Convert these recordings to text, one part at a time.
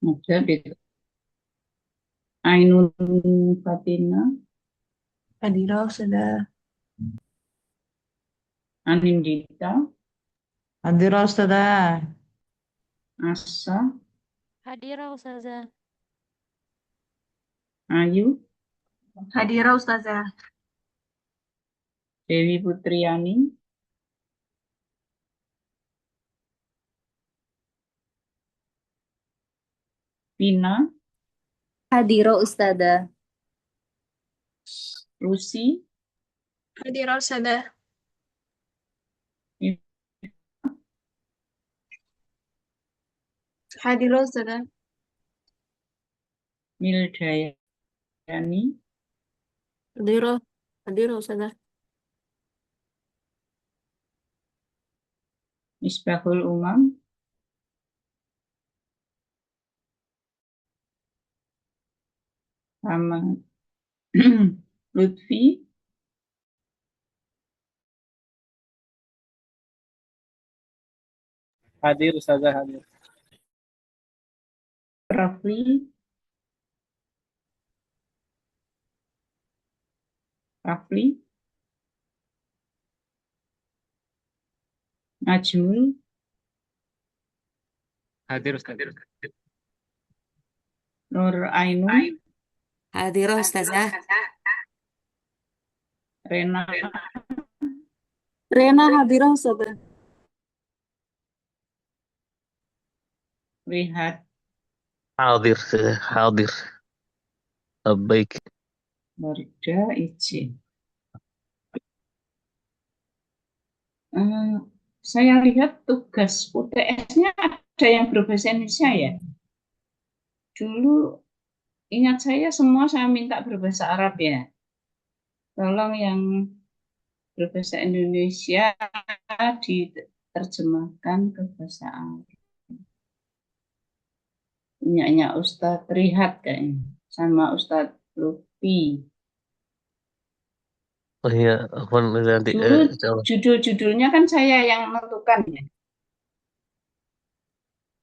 Ada di Ainun Fatina, Hadira sudah. Anindita, Hadira Ustazah. Asa, Hadirah Ustazah. Ayu, Hadira Ustazah. Dewi Putriani, Pina, Hadiro Ustadzah. Lucy, Hadira Ustazah. Hadira Ustazah. Mildayani, Hadira. Hadira Ustazah. Misbahul Umam, sama Lutfi, Hadir Ustazah hadir. Rafli, Rafli, Najmul, Hadir Ustazah. Nur Ainun, Hadira Ustazah. Rena, Rena Hadiro Ustadzah. Lihat, حاضر حاضر. baik. Marda, izin. Saya lihat tugas UTS-nya ada yang berbahasa Indonesia ya. Dulu ingat saya semua saya minta berbahasa Arab ya. Tolong yang berbahasa Indonesia diterjemahkan ke bahasa Arab. Punyanya Ustadz Rihat kayaknya sama Ustadz Lutfi. Oh iya, aku nanti Dulu coba. judul-judulnya kan saya yang menentukan ya.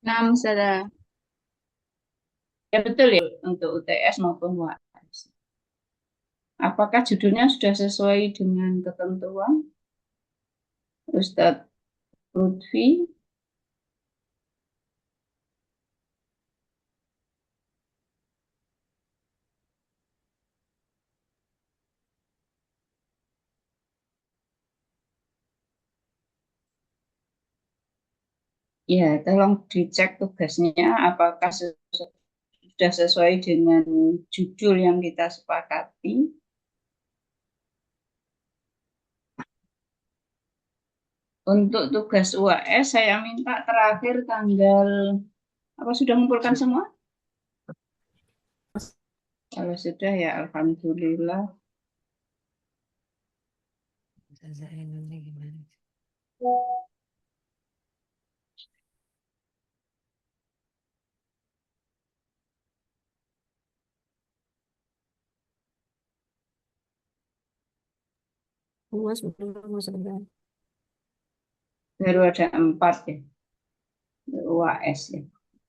Nam Ustadzah. Ya betul ya untuk UTS maupun UAS. Apakah judulnya sudah sesuai dengan ketentuan Ustadz Lutfi? Ya, tolong dicek tugasnya apakah sudah sesuai dengan judul yang kita sepakati. Untuk tugas UAS saya minta terakhir tanggal apa sudah mengumpulkan semua? Kalau sudah ya alhamdulillah. Ustazah Ainunnya gimana? Luas belum Ustazah? Baru ada 4 ya UAS ya.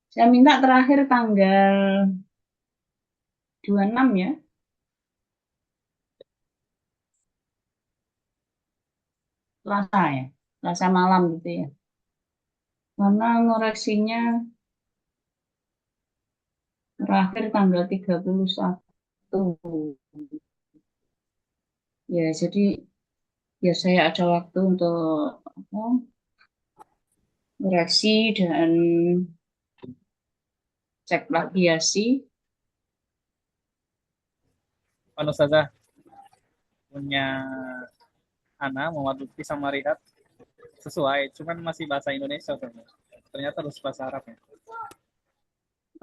Saya minta terakhir tanggal 26 ya. Selasa ya. Selasa malam gitu ya. Karena ngoreksinya terakhir tanggal 31. Ya, jadi biar saya ada waktu untuk apa, koreksi dan cek plagiasi. Ustazah punya Ana Muhammad Lutfi sama Rihat sesuai, cuman masih bahasa Indonesia Ustazah. Ternyata harus bahasa Arab ya.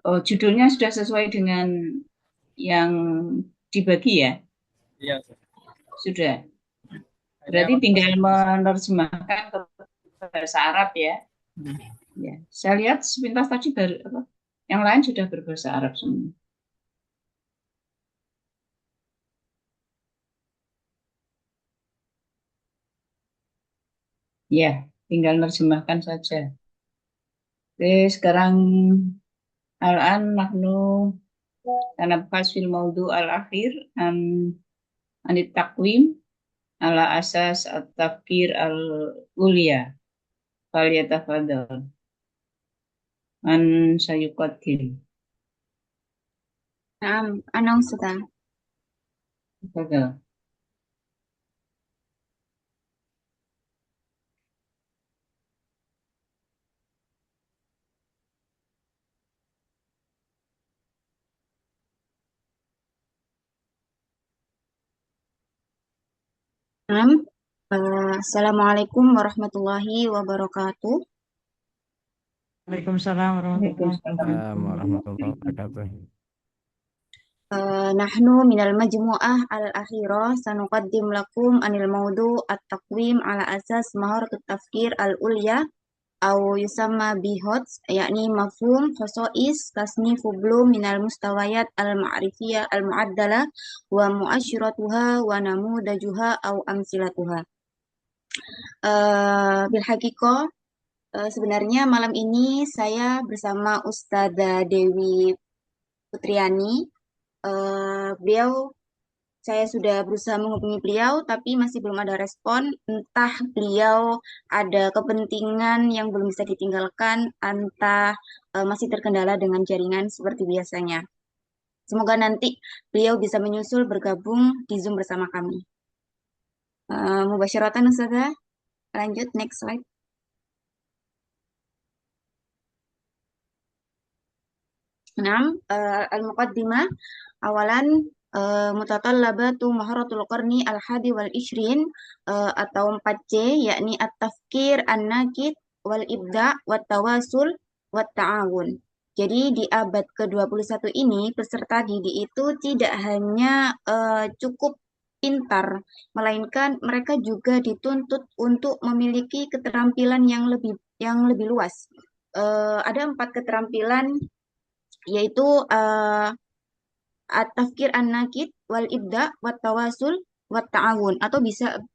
Oh, judulnya sudah sesuai dengan yang dibagi ya? Iya Ustazah. Sudah. Hanya Berarti tinggal bahasa Indonesia. menerjemahkan ke bahasa Arab ya. Ya, saya lihat sepintas tadi baru apa? Yang lain sudah berbahasa Arab semua. Ya, tinggal menerjemahkan saja. Oke, sekarang الآن نحن سنبحث في الموضوع الأخير عن التقويم على أساس التفكير العليا. فليتفضل من سيقدم. نعم أنا أستاذة. تفضل. نعم. Assalamualaikum warahmatullahi wabarakatuh. Waalaikumsalam warahmatullahi Waalaikumsalam. warahmatullahi wabarakatuh. نحن من المجموعة الأخيرة سنقدم لكم عن الموضوع التقويم على أساس مهارة التفكير العليا أو يسمى بهوتس، يعني مفهوم خصائص تصنيف بلوم من المستويات المعرفية المعدلة ومؤشراتها ونموذجها أو أمثلتها. Bilhaqiqah, sebenarnya malam ini saya bersama Ustadzah Dewi Putriani. Saya sudah berusaha menghubungi beliau, tapi masih belum ada respon. Entah beliau ada kepentingan yang belum bisa ditinggalkan, entah masih terkendala dengan jaringan seperti biasanya. Semoga nanti beliau bisa menyusul bergabung di Zoom bersama kami. Mubasyaratan Ustazah, lanjut next slide. Al-Muqaddimah, awalan mutatallabatu maharatul qarni al-hadi wal ishrin atau 4C, yakni at-tafkir, an-nakid, wal ibda, wat tawasul, wat ta'awun. Jadi di abad ke-21 ini peserta didik itu tidak hanya cukup pintar, melainkan mereka juga dituntut untuk memiliki keterampilan yang lebih luas. Ada 4 keterampilan, yaitu at-tafkir an-nakid, wal ibda, wat tawasul, wat ta'awun, atau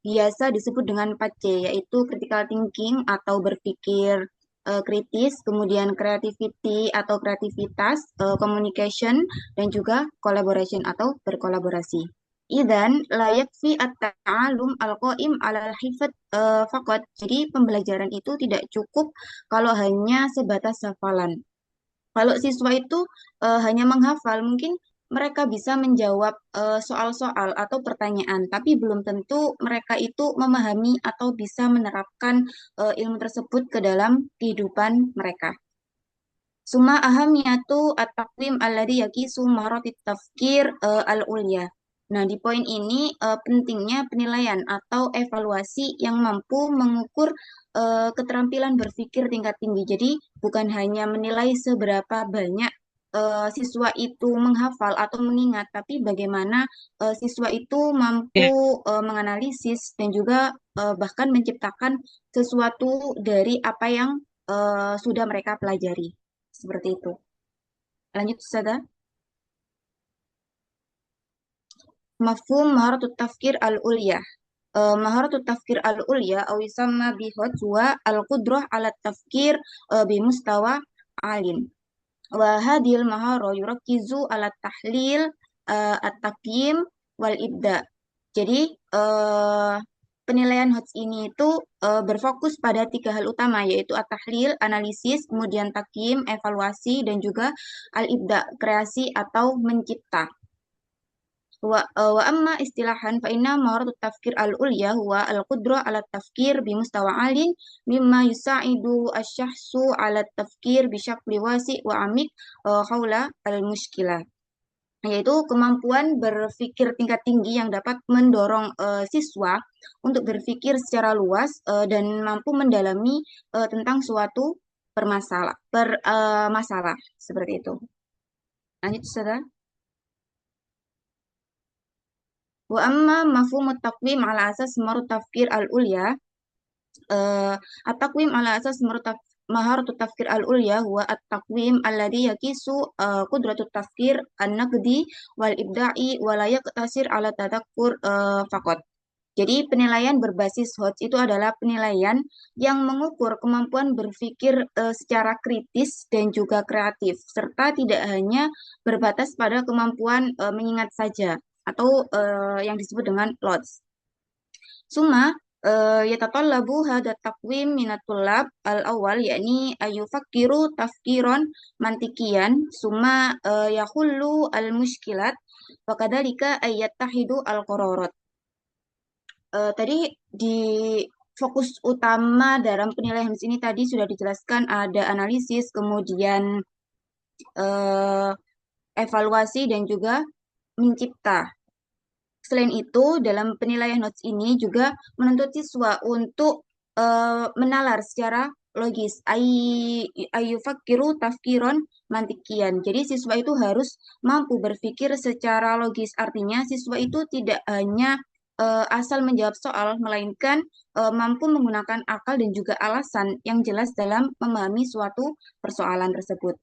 biasa disebut dengan 4C, yaitu critical thinking atau berpikir kritis, kemudian creativity atau kreativitas, communication, dan juga collaboration atau berkolaborasi. Idzan la yakfi at-ta'alum al-qaim 'ala al-hifdz faqat. Jadi pembelajaran itu tidak cukup kalau hanya sebatas hafalan. Kalau siswa itu hanya menghafal, mungkin mereka bisa menjawab soal-soal atau pertanyaan, tapi belum tentu mereka itu memahami atau bisa menerapkan ilmu tersebut ke dalam kehidupan mereka. Summa ahamiyatu at-taqwim alladhi yaqisu maharatit tafkir al-ulya. Nah, di poin ini pentingnya penilaian atau evaluasi yang mampu mengukur keterampilan berpikir tingkat tinggi. Jadi, bukan hanya menilai seberapa banyak siswa itu menghafal atau mengingat, tapi bagaimana siswa itu mampu menganalisis dan juga bahkan menciptakan sesuatu dari apa yang sudah mereka pelajari. Seperti itu. Lanjut, Ustazah. Mafhum maharatut tafkir al-ulya. Maharatut tafkir al-ulya atau yusamma bihot huwa al-qudrah ala tafkir bimustawa alin. Wa hadhil mahara yurakkizu ala tahlil at-taqyim wal ibda. Jadi penilaian HOTS ini itu berfokus pada 3 hal utama, yaitu at-tahlil, analisis, kemudian taqyim, evaluasi, dan juga al-ibda, kreasi atau mencipta. Wa amma istilahan fa inna maharatut tafkir al-ulya huwa al-qudrah ala tafkir bimustawa alin mimma yusa'idu asy-syakhsu ala tafkir bisyakli wasi' wa amik haula al-mushkilah. Yaitu kemampuan berpikir tingkat tinggi yang dapat mendorong siswa untuk berpikir secara luas dan mampu mendalami tentang suatu masalah seperti itu. Lanjut, Ustazah. Wa amma mafhumut taqwim ala asas maharat tafkir al-ulya, at-taqwim ala asas maharatut tafkir al-ulya huwa at-taqwim alladhi yaqisu qudratut tafkir an-naqdi wal ibda'i wa la yaqtasir ala tadakkur faqat. Jadi penilaian berbasis HOTS itu adalah penilaian yang mengukur kemampuan berpikir secara kritis dan juga kreatif, serta tidak hanya berbatas pada kemampuan mengingat saja atau yang disebut dengan LOTS. Summa yatatallabu hadha taqwim minat tullab al-awwal yakni ayufakkiru tafkiron mantikian summa yahullu al-mushkilat wa kadzalika ayyattahidu al-qararat. Tadi di fokus utama dalam penilaian HOTS ini tadi sudah dijelaskan ada analisis, kemudian evaluasi dan juga mencipta. Selain itu, dalam penilaian HOTS ini juga menuntut siswa untuk menalar secara logis. Ayufakiru tafkiron mantikian. Jadi siswa itu harus mampu berpikir secara logis. Artinya siswa itu tidak hanya asal menjawab soal, melainkan mampu menggunakan akal dan juga alasan yang jelas dalam memahami suatu persoalan tersebut.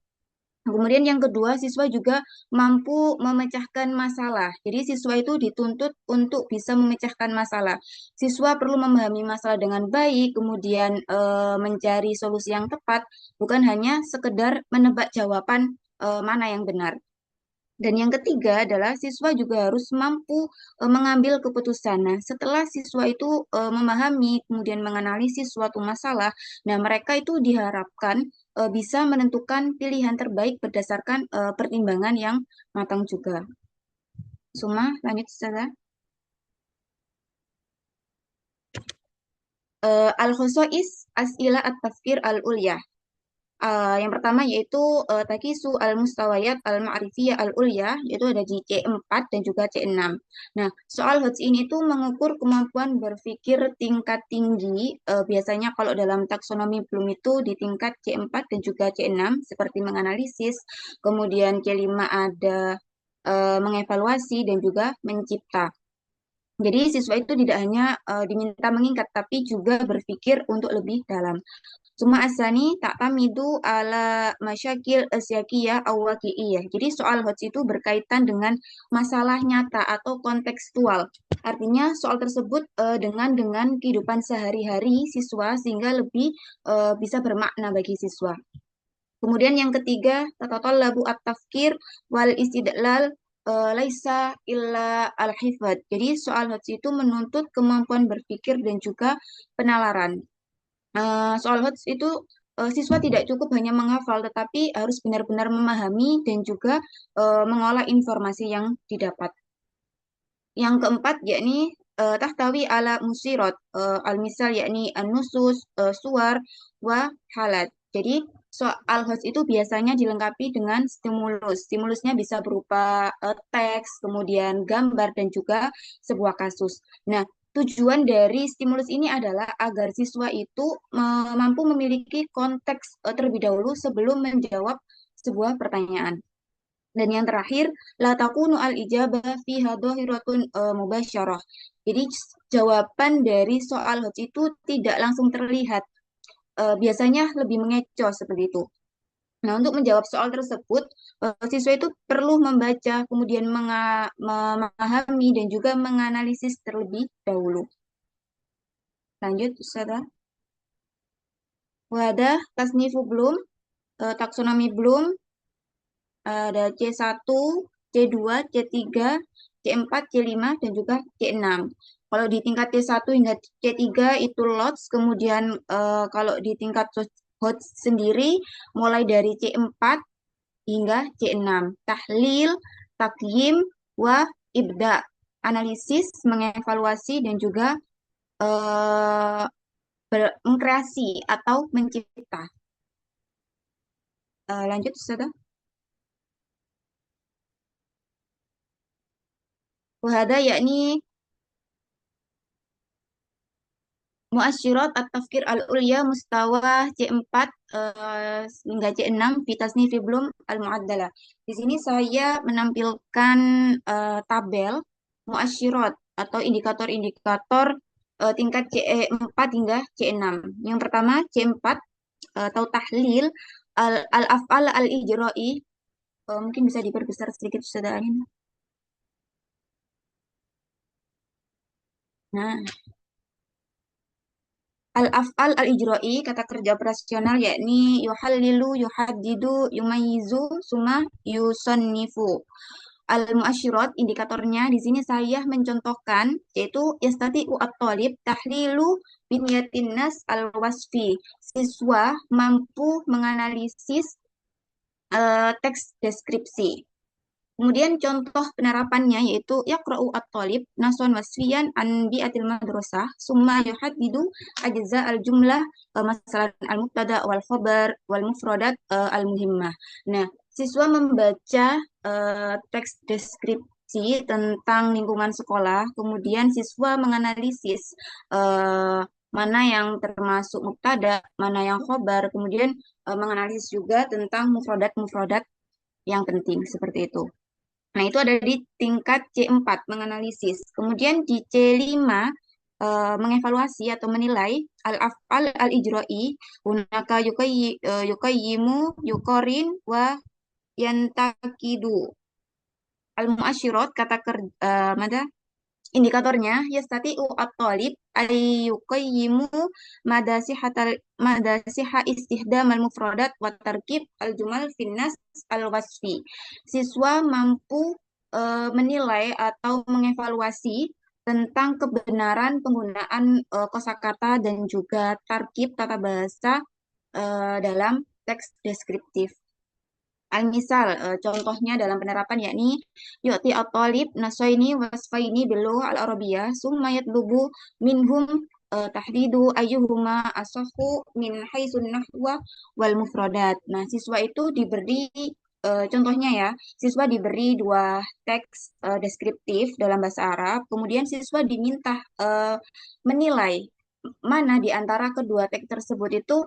Kemudian yang kedua, siswa juga mampu memecahkan masalah. Jadi siswa itu dituntut untuk bisa memecahkan masalah. Siswa perlu memahami masalah dengan baik, kemudian mencari solusi yang tepat, bukan hanya sekedar menebak jawaban mana yang benar. Dan yang ketiga adalah siswa juga harus mampu mengambil keputusan. Nah, setelah siswa itu memahami, kemudian menganalisis suatu masalah, nah mereka itu diharapkan bisa menentukan pilihan terbaik berdasarkan pertimbangan yang matang juga. Suma, lanjut saja. Al-Khosois As'ila At-Tafkir Al-Ulyah. Yang pertama yaitu takisu al-mustawayat al-ma'rifiyah al-ulya, yaitu ada di C4 dan juga C6. Nah, soal HOTS ini tuh mengukur kemampuan berpikir tingkat tinggi. Biasanya kalau dalam taksonomi Bloom itu di tingkat C4 dan juga C6, seperti menganalisis. Kemudian C5 ada mengevaluasi dan juga mencipta. Jadi siswa itu tidak hanya diminta mengingat, tapi juga berpikir untuk lebih dalam. Suma asani ta'tamidu ala masyakil asyakiyah awaki'iyah. Jadi soal HOTS itu berkaitan dengan masalah nyata atau kontekstual. Artinya soal tersebut dengan kehidupan sehari-hari siswa sehingga lebih bisa bermakna bagi siswa. Kemudian yang ketiga, tatatallabu at-tafkir wal istidlal laisa illa al-hifad. Jadi soal HOTS itu menuntut kemampuan berpikir dan juga penalaran. Soal HOTS itu siswa tidak cukup hanya menghafal, tetapi harus benar-benar memahami dan juga mengolah informasi yang didapat. Yang keempat yakni tahtawi ala musirat, al-misal yakni an-nusus, suar, wa halat. Jadi soal HOTS itu biasanya dilengkapi dengan stimulus. Stimulusnya bisa berupa teks, kemudian gambar, dan juga sebuah kasus. Nah, tujuan dari stimulus ini adalah agar siswa itu mampu memiliki konteks terlebih dahulu sebelum menjawab sebuah pertanyaan. Dan yang terakhir, la takunu al-ijabah fiha dhahiratun mubasyarah. Jadi jawaban dari soal HOTS itu tidak langsung terlihat. Biasanya lebih mengecoh seperti itu. Nah, untuk menjawab soal tersebut, siswa itu perlu membaca, kemudian memahami dan juga menganalisis terlebih dahulu. Lanjut, Ustazah. Wadah tasnifu Bloom, taksonomi Bloom, ada C1, C2, C3, C4, C5, dan juga C6. Kalau di tingkat C1 hingga C3 itu LOTS, kemudian kalau di tingkat HOTS sendiri mulai dari C4 hingga C6. Tahlil, takyim, wa ibda. Analisis, mengevaluasi, dan juga mengkreasi atau mencipta. Lanjut, Ustazah. Wahada yakni muasyirat at-tafkir al-ulya mustawa C4 hingga C6 fi tasnifi Bloom al-mu'addalah. Di sini saya menampilkan tabel muasyirat atau indikator-indikator tingkat C4 hingga C6. Yang pertama C4 atau tahlil al-af'al al-ijra'i. Mungkin bisa diperbesar sedikit, Ustazah Anin. Nah, al-af'al al-ijra'i, kata kerja operasional, yakni yuhallilu, yuhaddidu, yumayyizu, summa yusannifu. Al-mu'asyirat, indikatornya di sini saya mencontohkan, yaitu yastati'u at-talib tahlilu binyatin nas al-wasfi. Siswa mampu menganalisis teks deskripsi. Kemudian contoh penerapannya yaitu yaqra'u at-talib nason wasfiyan an bi'atil madrasah summa yuhaddidu ajza al-jumlah masalan al-mubtada wal khabar wal mufradat al-muhimmah. Nah, siswa membaca teks deskripsi tentang lingkungan sekolah, kemudian siswa menganalisis mana yang termasuk mubtada, mana yang khabar, kemudian menganalisis juga tentang mufradat-mufradat yang penting seperti itu. Nah, itu ada di tingkat C4, menganalisis. Kemudian di C5, mengevaluasi atau menilai al-af'al al-ijra'i, hunaka yukayyimu, yukorin, wa yantakidu. Al-mu'asyirat, kata kerja, indikatornya, yastati'u at-talib ayyukayyimu madasiha istihdam al-mufradat wa tarkib al-jumal finnas al-wasfi. Siswa mampu menilai atau mengevaluasi tentang kebenaran penggunaan kosakata dan juga tarkib tata bahasa dalam teks deskriptif. Al-misal, contohnya dalam penerapan yakni yu'ti at-talib nasaini wasfaini bilu al-arabiyah summa yatlubu minhum tahdidu ayyuhuma asahhu min haitsun nahwa wal mufradat. Nah, siswa itu diberi contohnya ya, siswa diberi dua teks deskriptif dalam bahasa Arab, kemudian siswa diminta menilai mana di antara kedua teks tersebut itu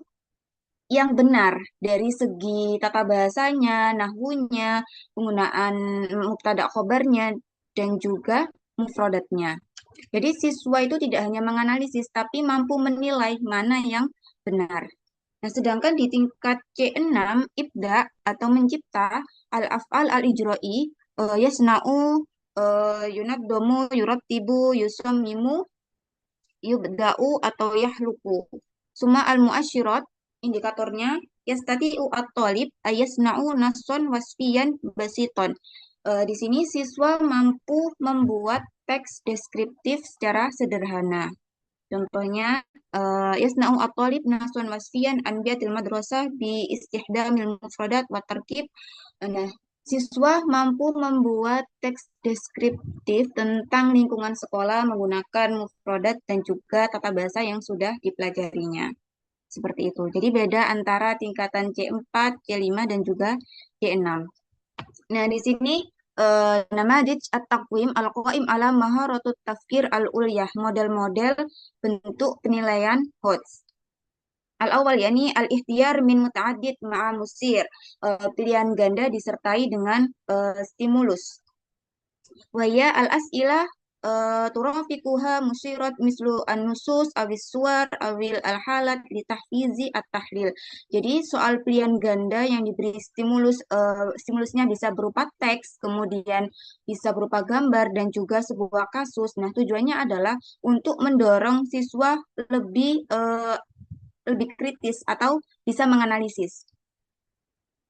yang benar dari segi tata bahasanya, nahwunya, penggunaan mubtada khobarnya, dan juga mufradatnya. Jadi siswa itu tidak hanya menganalisis, tapi mampu menilai mana yang benar. Nah, sedangkan di tingkat C6, ibda atau mencipta, al-af'al al-ijra'i, yasna'u, yunaddomu, yurattibu, yusammimu, yubda'u atau yahluku. Suma al-mu'asyirat, indikatornya yastati'u at-talib ayasna'u nason wasfiyan basiton. Di sini siswa mampu membuat teks deskriptif secara sederhana. Contohnya, yasna'u at-talib nason wasfiyan anbiyatil madrasah bi istihdamil mufradat wa tarkib. Nah, siswa mampu membuat teks deskriptif tentang lingkungan sekolah menggunakan mufradat dan juga tata bahasa yang sudah dipelajarinya. Seperti itu. Jadi beda antara tingkatan C4, C5, dan juga C6. Nah, di sini namadij at-taqwim al-qaim ala maharatut tafkir al-ulyah, model-model bentuk penilaian HOTS. Al-awwal yakni al-ikhtiyar min muta'addid ma'a musir, pilihan ganda disertai dengan stimulus. Waya al-as'ilah turafikuha musirat mislu an-nusus awis suwar awil al-halat li tahfizi at-tahlil. Jadi soal pilihan ganda yang diberi stimulusnya bisa berupa teks, kemudian bisa berupa gambar dan juga sebuah kasus. Nah, tujuannya adalah untuk mendorong siswa lebih kritis atau bisa menganalisis.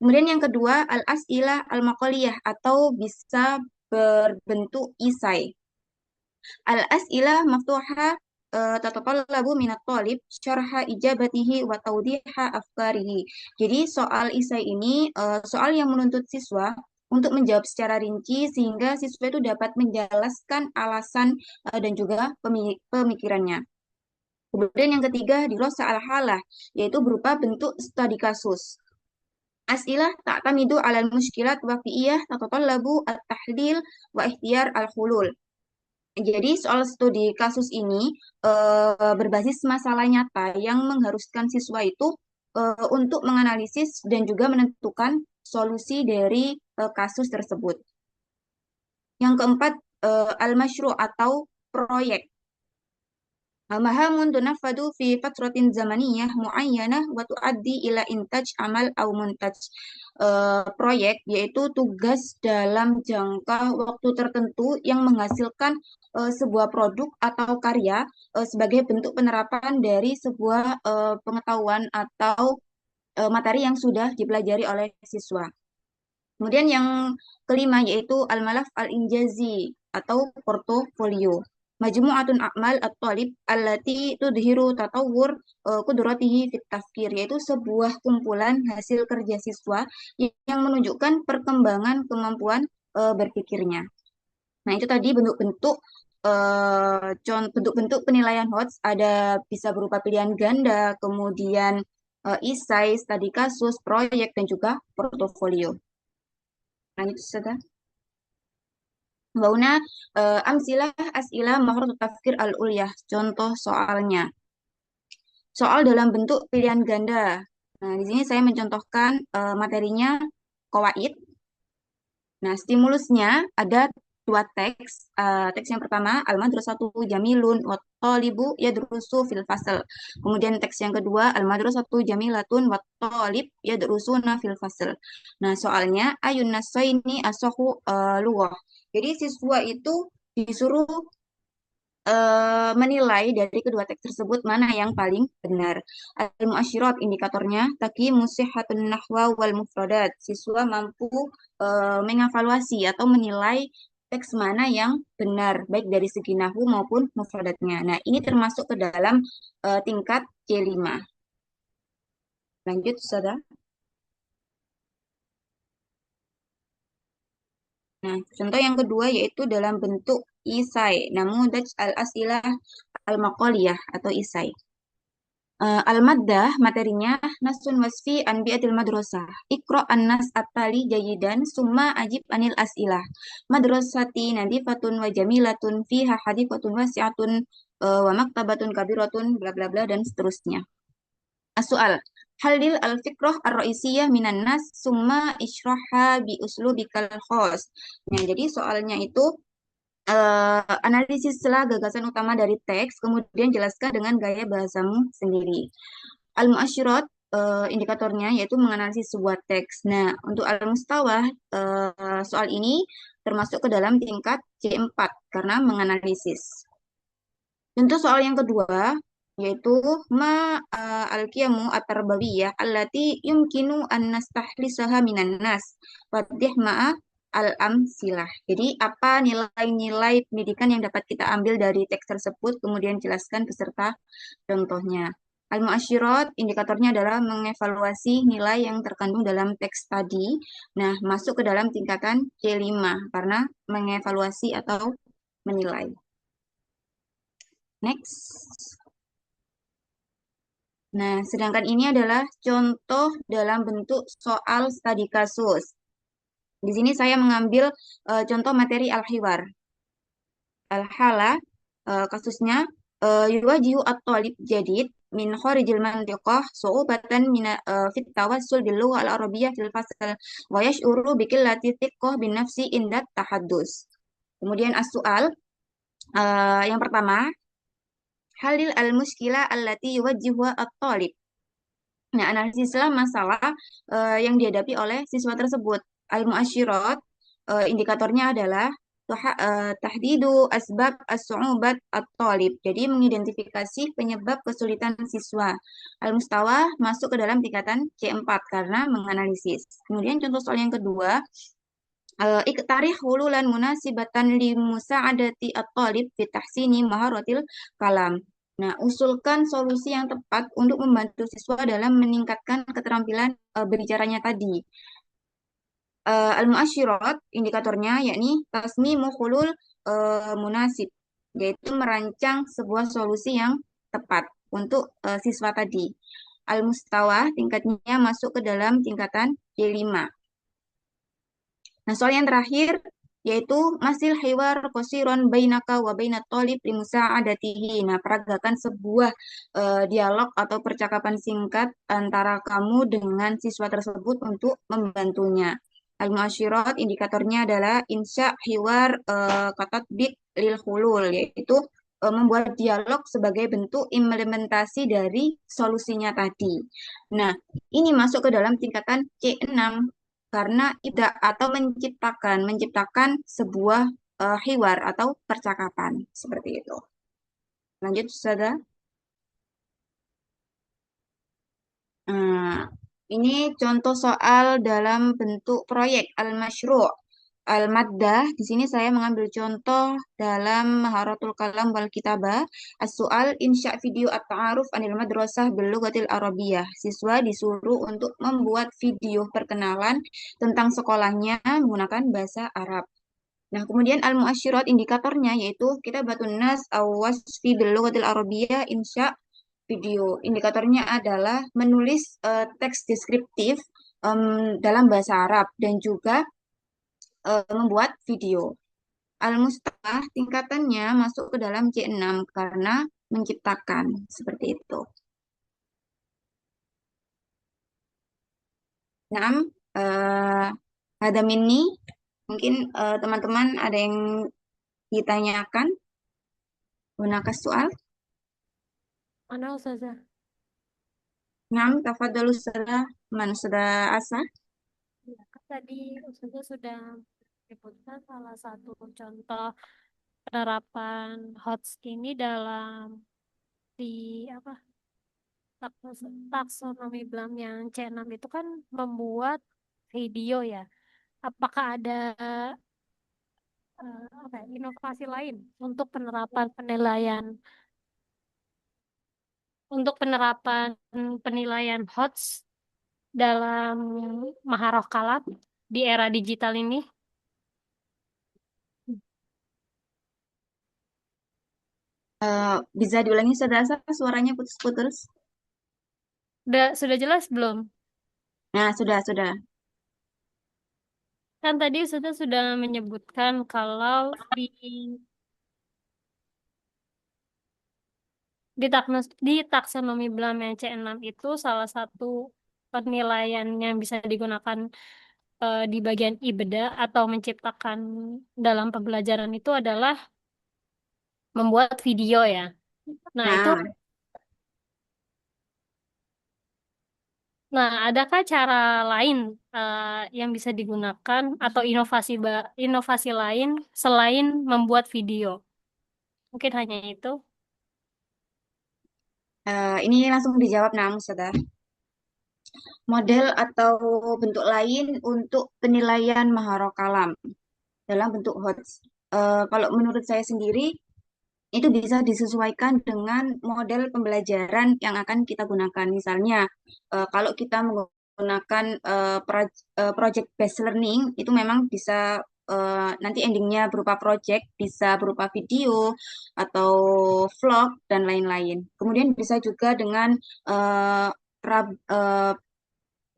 Kemudian yang kedua, al-as'ilah al-maqaliyah atau bisa berbentuk isai. Al-as'ilah maftuha tatatallabu minat talib syarha ijabatihi wa tawdiha afkarihi. Jadi soal isai ini soal yang menuntut siswa untuk menjawab secara rinci sehingga siswa itu dapat menjelaskan alasan dan juga pemikirannya. Kemudian yang ketiga, dirosa al-halah, yaitu berupa bentuk studi kasus. As'ilah ta'tamidu alal muskilat waqi'iyah tatatallabu at-tahlil wa ikhtiyar al-hulul. Jadi soal studi kasus ini berbasis masalah nyata yang mengharuskan siswa itu untuk menganalisis dan juga menentukan solusi dari kasus tersebut. Yang keempat, al-masyru' atau proyek. mahamun tunafadu fi fatratin zamaniyah muayyanah wa tuaddi ila intaj amal au muntaj. Proyek yaitu tugas dalam jangka waktu tertentu yang menghasilkan sebuah produk atau karya sebagai bentuk penerapan dari sebuah pengetahuan atau materi yang sudah dipelajari oleh siswa. Kemudian yang kelima yaitu al-malaf al-injazi atau portofolio. Majmu'atun a'mal at-talib allati tudhiru tatawur qudratihi fit tafkir, yaitu sebuah kumpulan hasil kerja siswa yang menunjukkan perkembangan kemampuan berpikirnya. Nah, itu tadi bentuk-bentuk bentuk-bentuk penilaian HOTS, ada bisa berupa pilihan ganda, kemudian isai, studi kasus, proyek, dan juga portofolio. Lanjut, Ustazah. Bauna amsilah as'ilah mahrut tafkir al-ulyah. Contoh soalnya. Soal dalam bentuk pilihan ganda. Nah, di sini saya mencontohkan materinya qawaid. Nah, stimulusnya ada dua teks. Teks yang pertama, al-madrasatu jamilun wa talibu yadrusu fil fasl. Kemudian teks yang kedua, al-madrasatu jamilatun wa talib yadrusuna fil fasl. Nah, soalnya ayun nasaini asahu lughah. Jadi siswa itu disuruh menilai dari kedua teks tersebut mana yang paling benar. Al-mu'asyirat, indikatornya taki musihhatun nahwa wal mufradat. Siswa mampu mengevaluasi atau menilai teks mana yang benar, baik dari segi nahwu maupun mufradatnya. Nah, ini termasuk ke dalam tingkat C5. Lanjut, Ustazah. Nah, contoh yang kedua yaitu dalam bentuk isai, namudaj al-asilah al-maqaliyah atau isai. Al-maddah, materinya nasun wasfi anbiatil madrasah. Iqra an-nas at-tali jayidan summa ajib anil asilah. Madrasati nadifatun wa jamilatun fiha hadifatun wasi'atun wa maktabatun kabiratun bla bla bla dan seterusnya. As-soal, halil al-fikrah ar-ra'isiyah minan nas summa isyraha bi uslubikal khas. Nah, jadi soalnya itu analisislah gagasan utama dari teks, kemudian jelaskan dengan gaya bahasamu sendiri. Al-mu'asyirat, indikatornya yaitu menganalisis sebuah teks. Nah, untuk al-mustawah, soal ini termasuk ke dalam tingkat C4 karena menganalisis. Tentu soal yang kedua yaitu ma al-qiyamu at-tarbawiyah allati yumkinu an nastahlisaha minan nas wadih ma'a al-amsilah. Jadi apa nilai-nilai pendidikan yang dapat kita ambil dari teks tersebut, kemudian jelaskan beserta contohnya. Al-mu'asyirat, indikatornya adalah mengevaluasi nilai yang terkandung dalam teks tadi. Nah, masuk ke dalam tingkatan C5 karena mengevaluasi atau menilai. Next. Nah, sedangkan ini adalah contoh dalam bentuk soal studi kasus. Di sini saya mengambil contoh materi al-hiwar. Al-hala, kasusnya yuwajihu at-talib jadid min kharijil mantiqah su'ubatan min fit tawassul bil lugha al-arabiyyah fil fasl wa yash'uru bi qillati thiqah bin nafsi inda tahaddus. Kemudian as-su'al yang pertama, halil al-mushkilah allati yuwajjihuha at-talib. Nah, analisislah masalah yang dihadapi oleh siswa tersebut. Al-mu'asyirat, indikatornya adalah tahdidu asbab as-su'ubat at-talib. Jadi mengidentifikasi penyebab kesulitan siswa. Al-mustawa masuk ke dalam tingkatan C4 karena menganalisis. Kemudian contoh soal yang kedua, iktarih hululan munasibatan li musa'adati at-talib fi tahsini maharatil kalam. Nah, usulkan solusi yang tepat untuk membantu siswa dalam meningkatkan keterampilan berbicaranya tadi. Al-mu'asyirat, indikatornya yakni tasmimu hulul munasib, yaitu merancang sebuah solusi yang tepat untuk siswa tadi. Al-mustawa, tingkatnya masuk ke dalam tingkatan C5. Nah, soal yang terakhir yaitu masil hiwar qasiron bainaka wa bainat talib li musa'adatihi. Nah, peragakan sebuah dialog atau percakapan singkat antara kamu dengan siswa tersebut untuk membantunya. Al-mu'asyirat, indikatornya adalah insya hiwar katatbik lil hulul, yaitu membuat dialog sebagai bentuk implementasi dari solusinya tadi. Nah, ini masuk ke dalam tingkatan C6 karena tidak atau menciptakan sebuah hiwar atau percakapan seperti itu. Lanjut, Ustazah. Nah, ini contoh soal dalam bentuk proyek al-masyru'. Al-maddah, di sini saya mengambil contoh dalam Maharatul Kalam wal Kitabah. As-soal insya video at-ta'aruf anil madrasah bil lughatil arabiyyah. Siswa disuruh untuk membuat video perkenalan tentang sekolahnya menggunakan bahasa Arab. Nah, kemudian al-muasyirat indikatornya yaitu kita batun nas awas fi bil lughatil arabiyyah insya video. Indikatornya adalah menulis teks deskriptif dalam bahasa Arab dan juga membuat video. Al-Mustah tingkatannya masuk ke dalam C6 karena menciptakan seperti itu. Nah, ada mini mungkin teman-teman ada yang ditanyakan gunakan soal. Mana Ustazah? Nah, tafadhalu sudah man sudah asa. Ya, kan tadi Ustazah sudah menyebutkan salah satu contoh penerapan HOTS ini dalam di apa taksonomi BLAM yang C6 itu kan membuat video ya. Apakah ada inovasi lain untuk penerapan penilaian HOTS dalam Maharoh Kalam di era digital ini? Bisa diulangi sudah asa suaranya putus-putus. Sudah jelas belum? Nah, sudah. Kan tadi sudah menyebutkan kalau di taksonomi BLAM yang C6 itu salah satu penilaian yang bisa digunakan di bagian IBEDA atau menciptakan dalam pembelajaran itu adalah membuat video ya. Nah, Nah, adakah cara lain yang bisa digunakan atau inovasi lain selain membuat video? Mungkin hanya itu. ini langsung dijawab nah, sudah. Model atau bentuk lain untuk penilaian Maharoh Kalam dalam bentuk HOTS. Kalau menurut saya sendiri, itu bisa disesuaikan dengan model pembelajaran yang akan kita gunakan. Misalnya, kalau kita menggunakan project based learning, itu memang bisa nanti endingnya berupa project, bisa berupa video atau vlog dan lain-lain. Kemudian bisa juga dengan uh,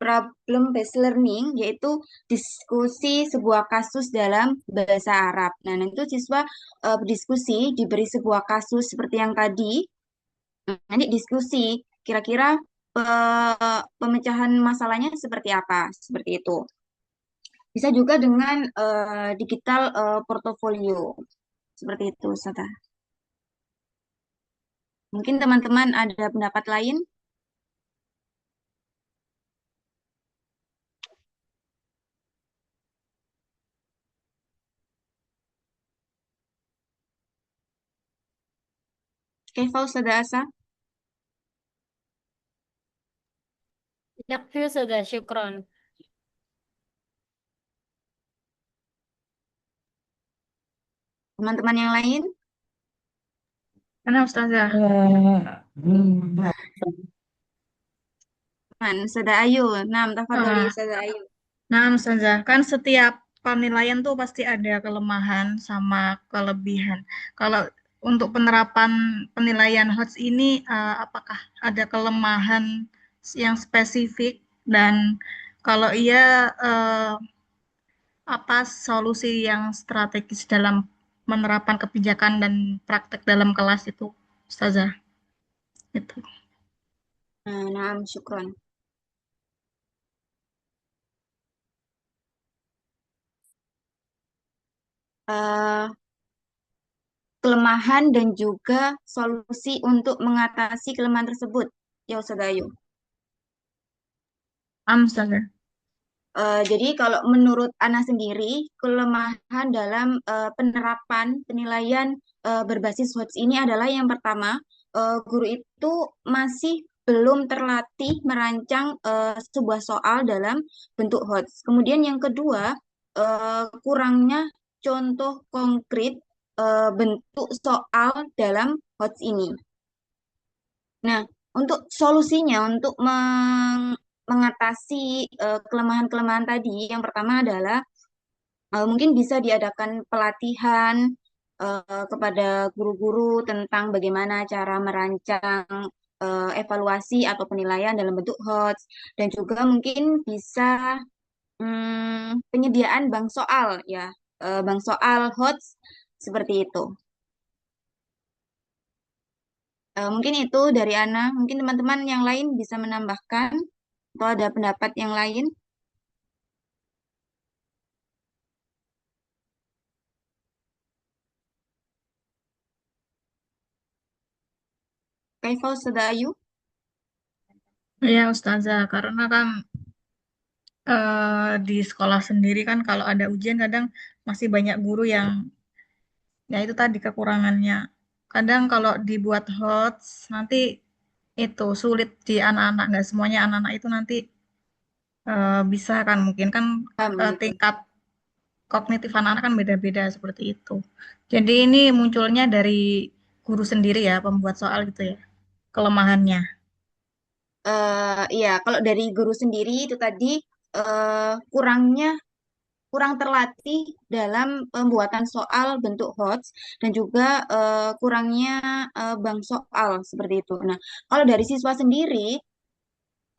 problem based learning yaitu diskusi sebuah kasus dalam bahasa Arab. Nah, nanti siswa berdiskusi diberi sebuah kasus seperti yang tadi. Nanti diskusi kira-kira pemecahan masalahnya seperti apa, seperti itu. Bisa juga dengan digital portofolio seperti itu, Sata. Mungkin teman-teman ada pendapat lain? Kaifa Ustazah Asa? Yakfi sudah syukron. Teman-teman yang lain? Karena Ustazah. Man, Ustazah Ayu. Nah, tafadholi Ah, Ustazah Ayu. nah, Ustazah, kan setiap penilaian tuh pasti ada kelemahan sama kelebihan. Kalau untuk penerapan penilaian HOTS ini, apakah ada kelemahan yang spesifik? Dan kalau iya, apa solusi yang strategis dalam menerapkan kebijakan dan praktek dalam kelas itu, Ustazah? Itu. Nah, syukron. Eh, kelemahan dan juga solusi untuk mengatasi kelemahan tersebut. Ya Ustazah Ayu. Ustazah. Jadi kalau menurut Ana sendiri, kelemahan dalam penerapan penilaian berbasis HOTS ini adalah yang pertama, guru itu masih belum terlatih merancang sebuah soal dalam bentuk HOTS. Kemudian yang kedua, kurangnya contoh konkret bentuk soal dalam HOTS ini. Nah, untuk solusinya, untuk mengatasi kelemahan-kelemahan tadi, yang pertama adalah mungkin bisa diadakan pelatihan kepada guru-guru tentang bagaimana cara merancang evaluasi atau penilaian dalam bentuk HOTS, dan juga mungkin bisa penyediaan bank soal ya, bank soal HOTS seperti itu. Mungkin itu dari Ana. Mungkin teman-teman yang lain bisa menambahkan atau ada pendapat yang lain. Kaifa Ustazah Ayu? Ya Ustazah, karena kan di sekolah sendiri kan kalau ada ujian kadang masih banyak guru yang ya itu tadi kekurangannya. Kadang kalau dibuat HOTS nanti itu sulit di anak-anak, nggak semuanya anak-anak itu nanti bisa kan, mungkin kan Gitu. tingkat kognitif anak-anak kan beda-beda seperti itu. Jadi ini munculnya dari guru sendiri ya, pembuat soal gitu ya, kelemahannya. Iya, kalau dari guru sendiri itu tadi kurangnya kurang terlatih dalam pembuatan soal bentuk HOTS dan juga kurangnya bank soal seperti itu. Nah, kalau dari siswa sendiri,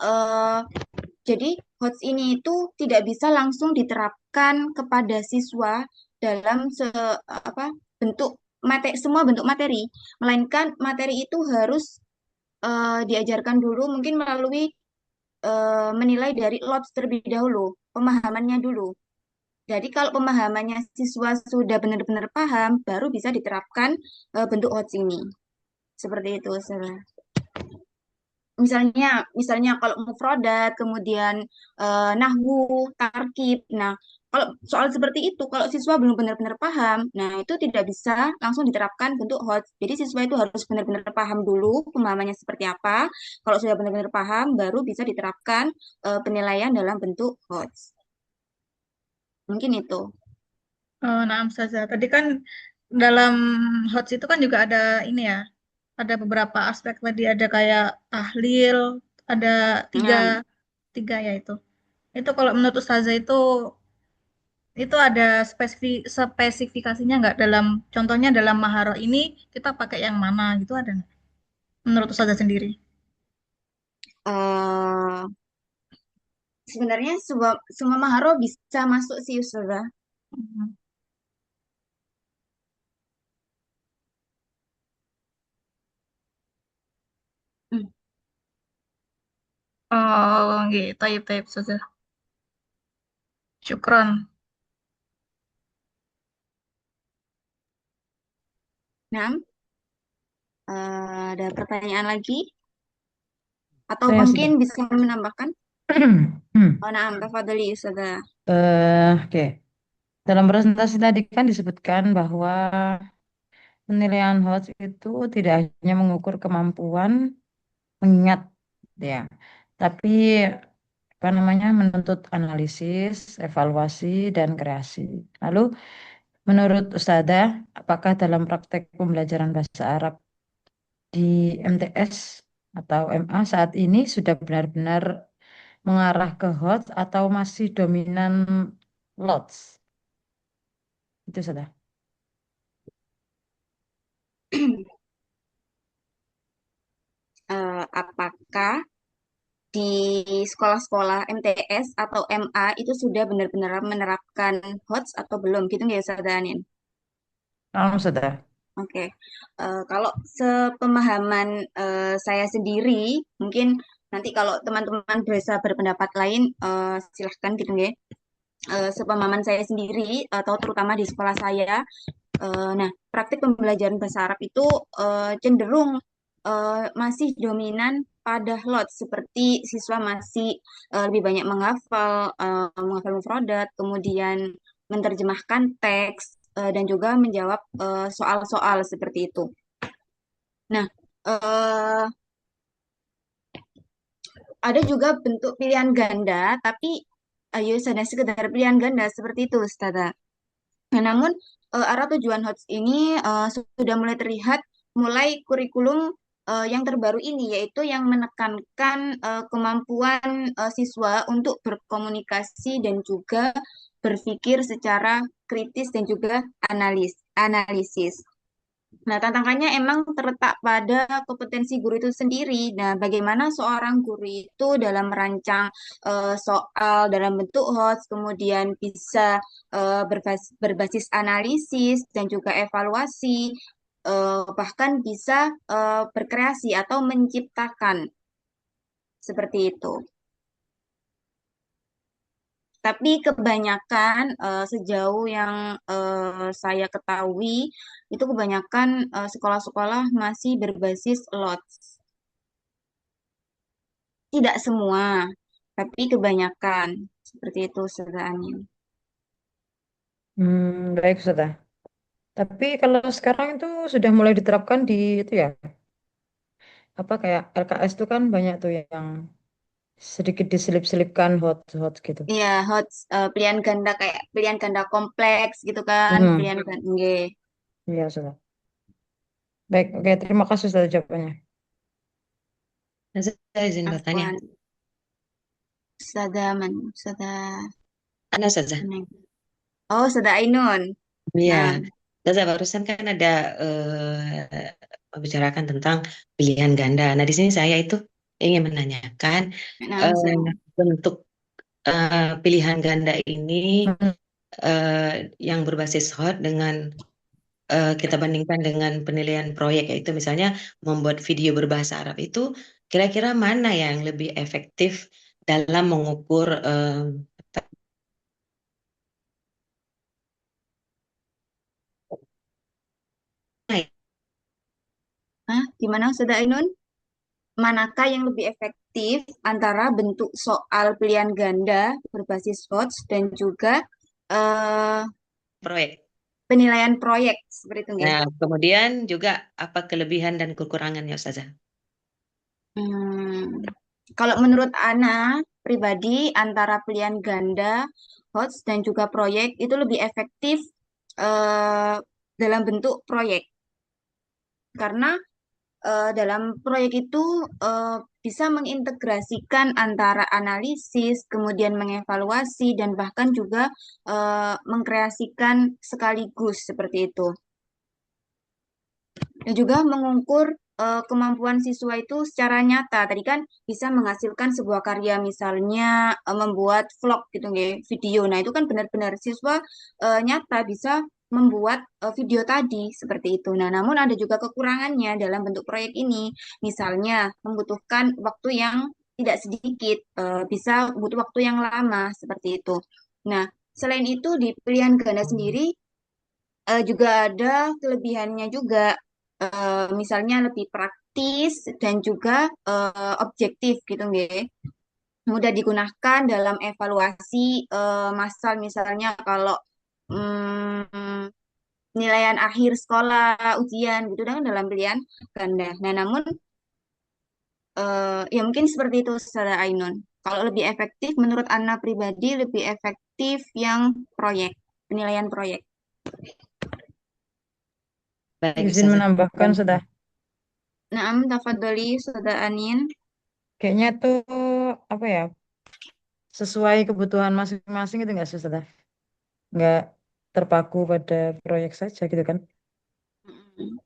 eh, jadi HOTS ini itu tidak bisa langsung diterapkan kepada siswa dalam bentuk materi, semua bentuk materi, melainkan materi itu harus diajarkan dulu mungkin melalui menilai dari LOTS terlebih dahulu, pemahamannya dulu. Jadi kalau pemahamannya siswa sudah benar-benar paham, baru bisa diterapkan bentuk HOTS ini. Seperti itu, Sarah. Misalnya kalau mufrodat, kemudian nahwu, tarkib. Nah, kalau soal seperti itu, kalau siswa belum benar-benar paham, nah itu tidak bisa langsung diterapkan bentuk HOTS. Jadi siswa itu harus benar-benar paham dulu pemahamannya seperti apa. Kalau sudah benar-benar paham, baru bisa diterapkan penilaian dalam bentuk HOTS. Mungkin itu. Nah, Ustazah, tadi kan dalam HOTS itu kan juga ada ini ya, ada beberapa aspek tadi, ada kayak tahlil, ada tiga, Nah, tiga ya itu. Itu kalau menurut Ustazah itu ada spesifikasinya nggak dalam, contohnya dalam Maharo ini kita pakai yang mana gitu ada nggak? Menurut Ustazah sendiri. eh sebenarnya semua maharo bisa masuk sih, Ustazah. Mhm. Hmm. Oh, gitu, taib, taib, Ustazah. Syukron. Nah, ada pertanyaan lagi? Atau Saya mungkin sudah. bisa menambahkan? Oh, nah, tafadhali, Ustazah. Oke. Dalam presentasi tadi kan disebutkan bahwa penilaian HOTS itu tidak hanya mengukur kemampuan mengingat, ya, tapi apa namanya menuntut analisis, evaluasi, dan kreasi. Lalu, menurut Ustadzah, apakah dalam praktek pembelajaran bahasa Arab di MTS atau MA saat ini sudah benar-benar mengarah ke HOTS atau masih dominan LOTS? Itu sudah. Apakah di sekolah-sekolah MTS atau MA itu sudah benar-benar menerapkan HOTS atau belum? Gitu nggak ya, Ustazah Anin? Sudah. Oke. Kalau sepemahaman saya sendiri, mungkin nanti kalau teman-teman bisa berpendapat lain, silahkan gitu ya. Sepemahaman saya sendiri atau terutama di sekolah saya, nah praktik pembelajaran bahasa Arab itu cenderung masih dominan pada lot, seperti siswa masih lebih banyak menghafal mufradat, kemudian menerjemahkan teks, dan juga menjawab soal-soal seperti itu. Nah, eh, ada juga bentuk pilihan ganda, tapi ayo sadar sekedar pilihan ganda seperti itu, Ustazah. Nah, namun arah tujuan HOTS ini sudah mulai terlihat mulai kurikulum yang terbaru ini, yaitu yang menekankan kemampuan siswa untuk berkomunikasi dan juga berpikir secara kritis dan juga analisis. Nah, tantangannya emang terletak pada kompetensi guru itu sendiri. Nah, bagaimana seorang guru itu dalam merancang soal dalam bentuk HOTS, kemudian bisa berbasis analisis dan juga evaluasi, bahkan bisa berkreasi atau menciptakan seperti itu. Tapi kebanyakan sejauh yang saya ketahui itu kebanyakan sekolah-sekolah masih berbasis LOTS. Tidak semua, tapi kebanyakan seperti itu sebenarnya. Baik, Ustazah. Tapi kalau sekarang itu sudah mulai diterapkan di itu ya, apa kayak LKS itu kan banyak tuh yang sedikit diselip-selipkan hot gitu. Iya, HOTS pilihan ganda kayak pilihan ganda kompleks gitu kan, Hmm, pilihan ganda. Nggih. iya, Ustazah. Baik, oke, terima kasih Ustazah jawabannya. Saya izin bertanya. Afwan. Sadaman, sada. Ana saja. Oh, sada Ainun. Iya. Nah, Ustazah barusan kan ada membicarakan tentang pilihan ganda. Nah, di sini saya itu ingin menanyakan nah, bentuk pilihan ganda ini Hmm, yang berbasis hot dengan kita bandingkan dengan penilaian proyek, yaitu misalnya membuat video berbahasa Arab itu kira-kira mana yang lebih efektif dalam mengukur gimana sada Ainun? Manakah yang lebih efektif antara bentuk soal pilihan ganda berbasis HOTS dan juga eh, proyek. penilaian proyek seperti itu nggih? Nah, kemudian juga apa kelebihan dan kekurangannya, Ustazah? Hmm, Kalau menurut Ana pribadi antara pilihan ganda, HOTS dan juga proyek itu lebih efektif eh, dalam bentuk proyek karena dalam proyek itu bisa mengintegrasikan antara analisis, kemudian mengevaluasi, dan bahkan juga mengkreasikan sekaligus seperti itu. Dan juga mengukur kemampuan siswa itu secara nyata. Tadi kan bisa menghasilkan sebuah karya, misalnya membuat vlog gitu, nggih, video. Nah, itu kan benar-benar siswa nyata bisa membuat video tadi seperti itu. Nah, namun ada juga kekurangannya dalam bentuk proyek ini. Misalnya membutuhkan waktu yang tidak sedikit, bisa butuh waktu yang lama seperti itu. Nah, selain itu di pilihan ganda sendiri juga ada kelebihannya juga. Misalnya lebih praktis dan juga objektif gitu nggih. Mudah digunakan dalam evaluasi massal, misalnya kalau mm, nilaian akhir sekolah, ujian gitu kan dalam pilihan ganda. Nah, namun ya mungkin seperti itu secara Ainun. Kalau lebih efektif menurut Ana pribadi lebih efektif yang proyek, penilaian proyek. Baik, izin Ustazah. menambahkan sudah. Naam, tafadholi Saudara Anin. Kayaknya tuh apa ya, sesuai kebutuhan masing-masing itu nggak sih, Ustazah? Nggak terpaku pada proyek saja gitu kan? Mm.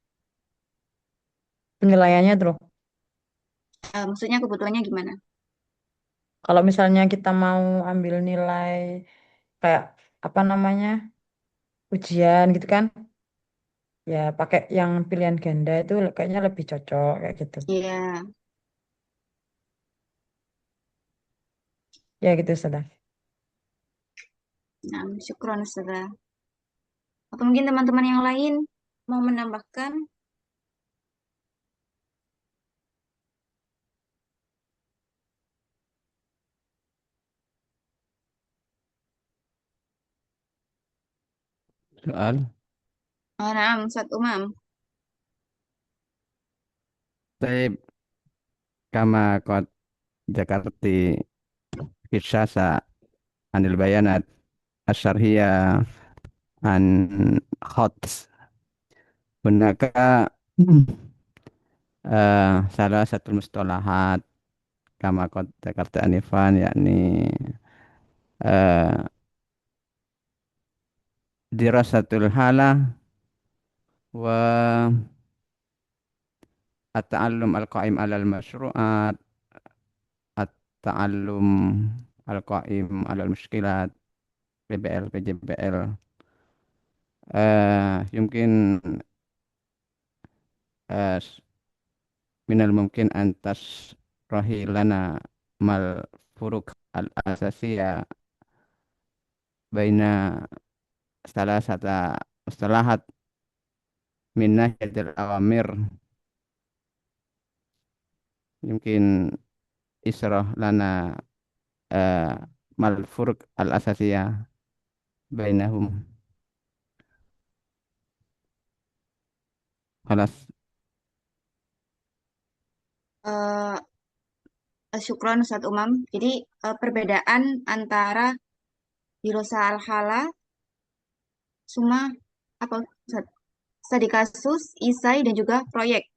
Penilaiannya tuh loh. Maksudnya kebutuhannya gimana? Kalau misalnya kita mau ambil nilai kayak apa namanya, ujian gitu kan, ya pakai yang pilihan ganda itu kayaknya lebih cocok kayak gitu. Iya, Ya gitu, Ustazah. nah, syukron Saudara. Atau mungkin teman-teman yang lain mau menambahkan? soal Nah, Ustadz Umam. طيب كما قد ذكرت قصص عن البيانات الشرحية عن خط هناك salah satu mustalahat kama qad dzakarta anifan yakni eh, dirasatul halah wa at-ta'allum al-qa'im 'alal masyru'at at-ta'allum al-qa'im 'alal muskilat PBL PJBL yumkin eh, minal mungkin antas lana mal furuk al-asasiyah baina salah satu mustalahat min nahiyatil awamir mungkin israh lana eh, mal furuk al-asasiyah bainahum khalas. Eh Syukron Ustadz Umam. Jadi perbedaan antara Dirosa Al-Hala Suma apa Ustadz? Studi kasus, isai dan juga proyek.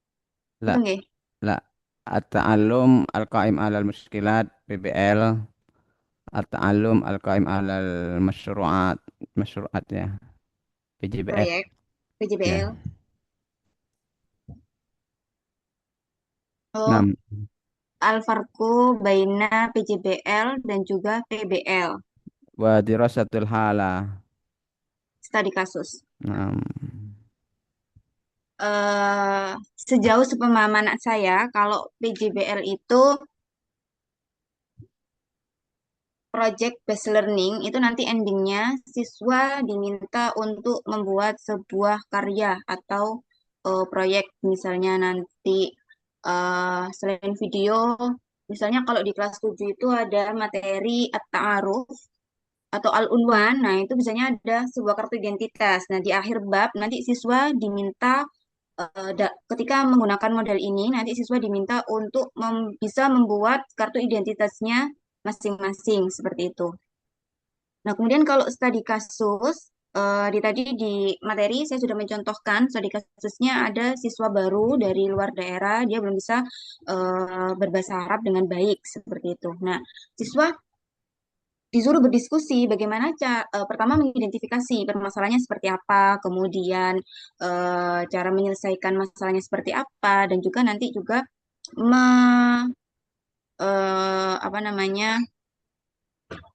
La Betul nggih? la at-ta'allum al-qaim alal muskilat PBL at-ta'allum al-qaim alal masyru'at ya PJBF Proyek ya. PJBL. Oh, 6 Al-Farqu Baina PJBL dan juga PBL. wa dirasatul halah. Studi kasus. 6 Sejauh sepemahaman saya, kalau PJBL itu project based learning itu nanti endingnya siswa diminta untuk membuat sebuah karya atau proyek misalnya nanti selain video, misalnya kalau di kelas 7 itu ada materi at-ta'aruf atau al-unwan, nah itu biasanya ada sebuah kartu identitas. Nah di akhir bab nanti siswa diminta ketika menggunakan model ini nanti siswa diminta untuk bisa membuat kartu identitasnya masing-masing seperti itu. Nah, kemudian kalau studi kasus, tadi di materi saya sudah mencontohkan studi kasusnya ada siswa baru dari luar daerah, dia belum bisa berbahasa Arab dengan baik seperti itu. Nah, siswa disuruh berdiskusi bagaimana pertama mengidentifikasi permasalahannya seperti apa, kemudian cara menyelesaikan masalahnya seperti apa, dan juga nanti juga me, apa namanya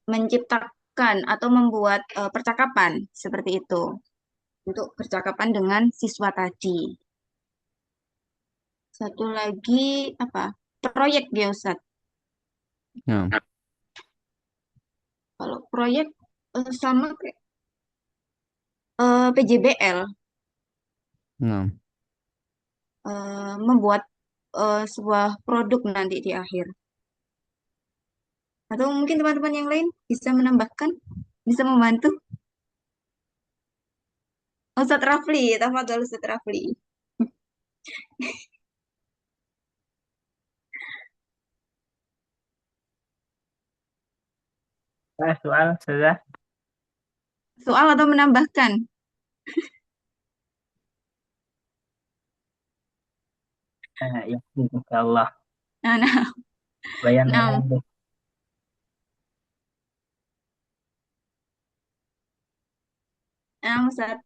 menciptakan atau membuat percakapan seperti itu untuk percakapan dengan siswa tadi. Satu lagi apa? Proyek dia Ustaz. ya. Kalau proyek sama kayak PJBL 6 membuat sebuah produk nanti di akhir. Atau mungkin teman-teman yang lain bisa menambahkan, bisa membantu. Ustaz Rafli, tafadhol Ustaz Rafli. Soal saja. Soal atau menambahkan? Ya, insyaallah. Nah, Bayan nah, nah, Ustaz.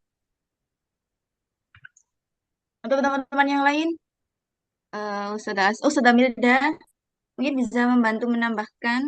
Untuk teman-teman yang lain, Ustaz Amilda mungkin bisa membantu menambahkan.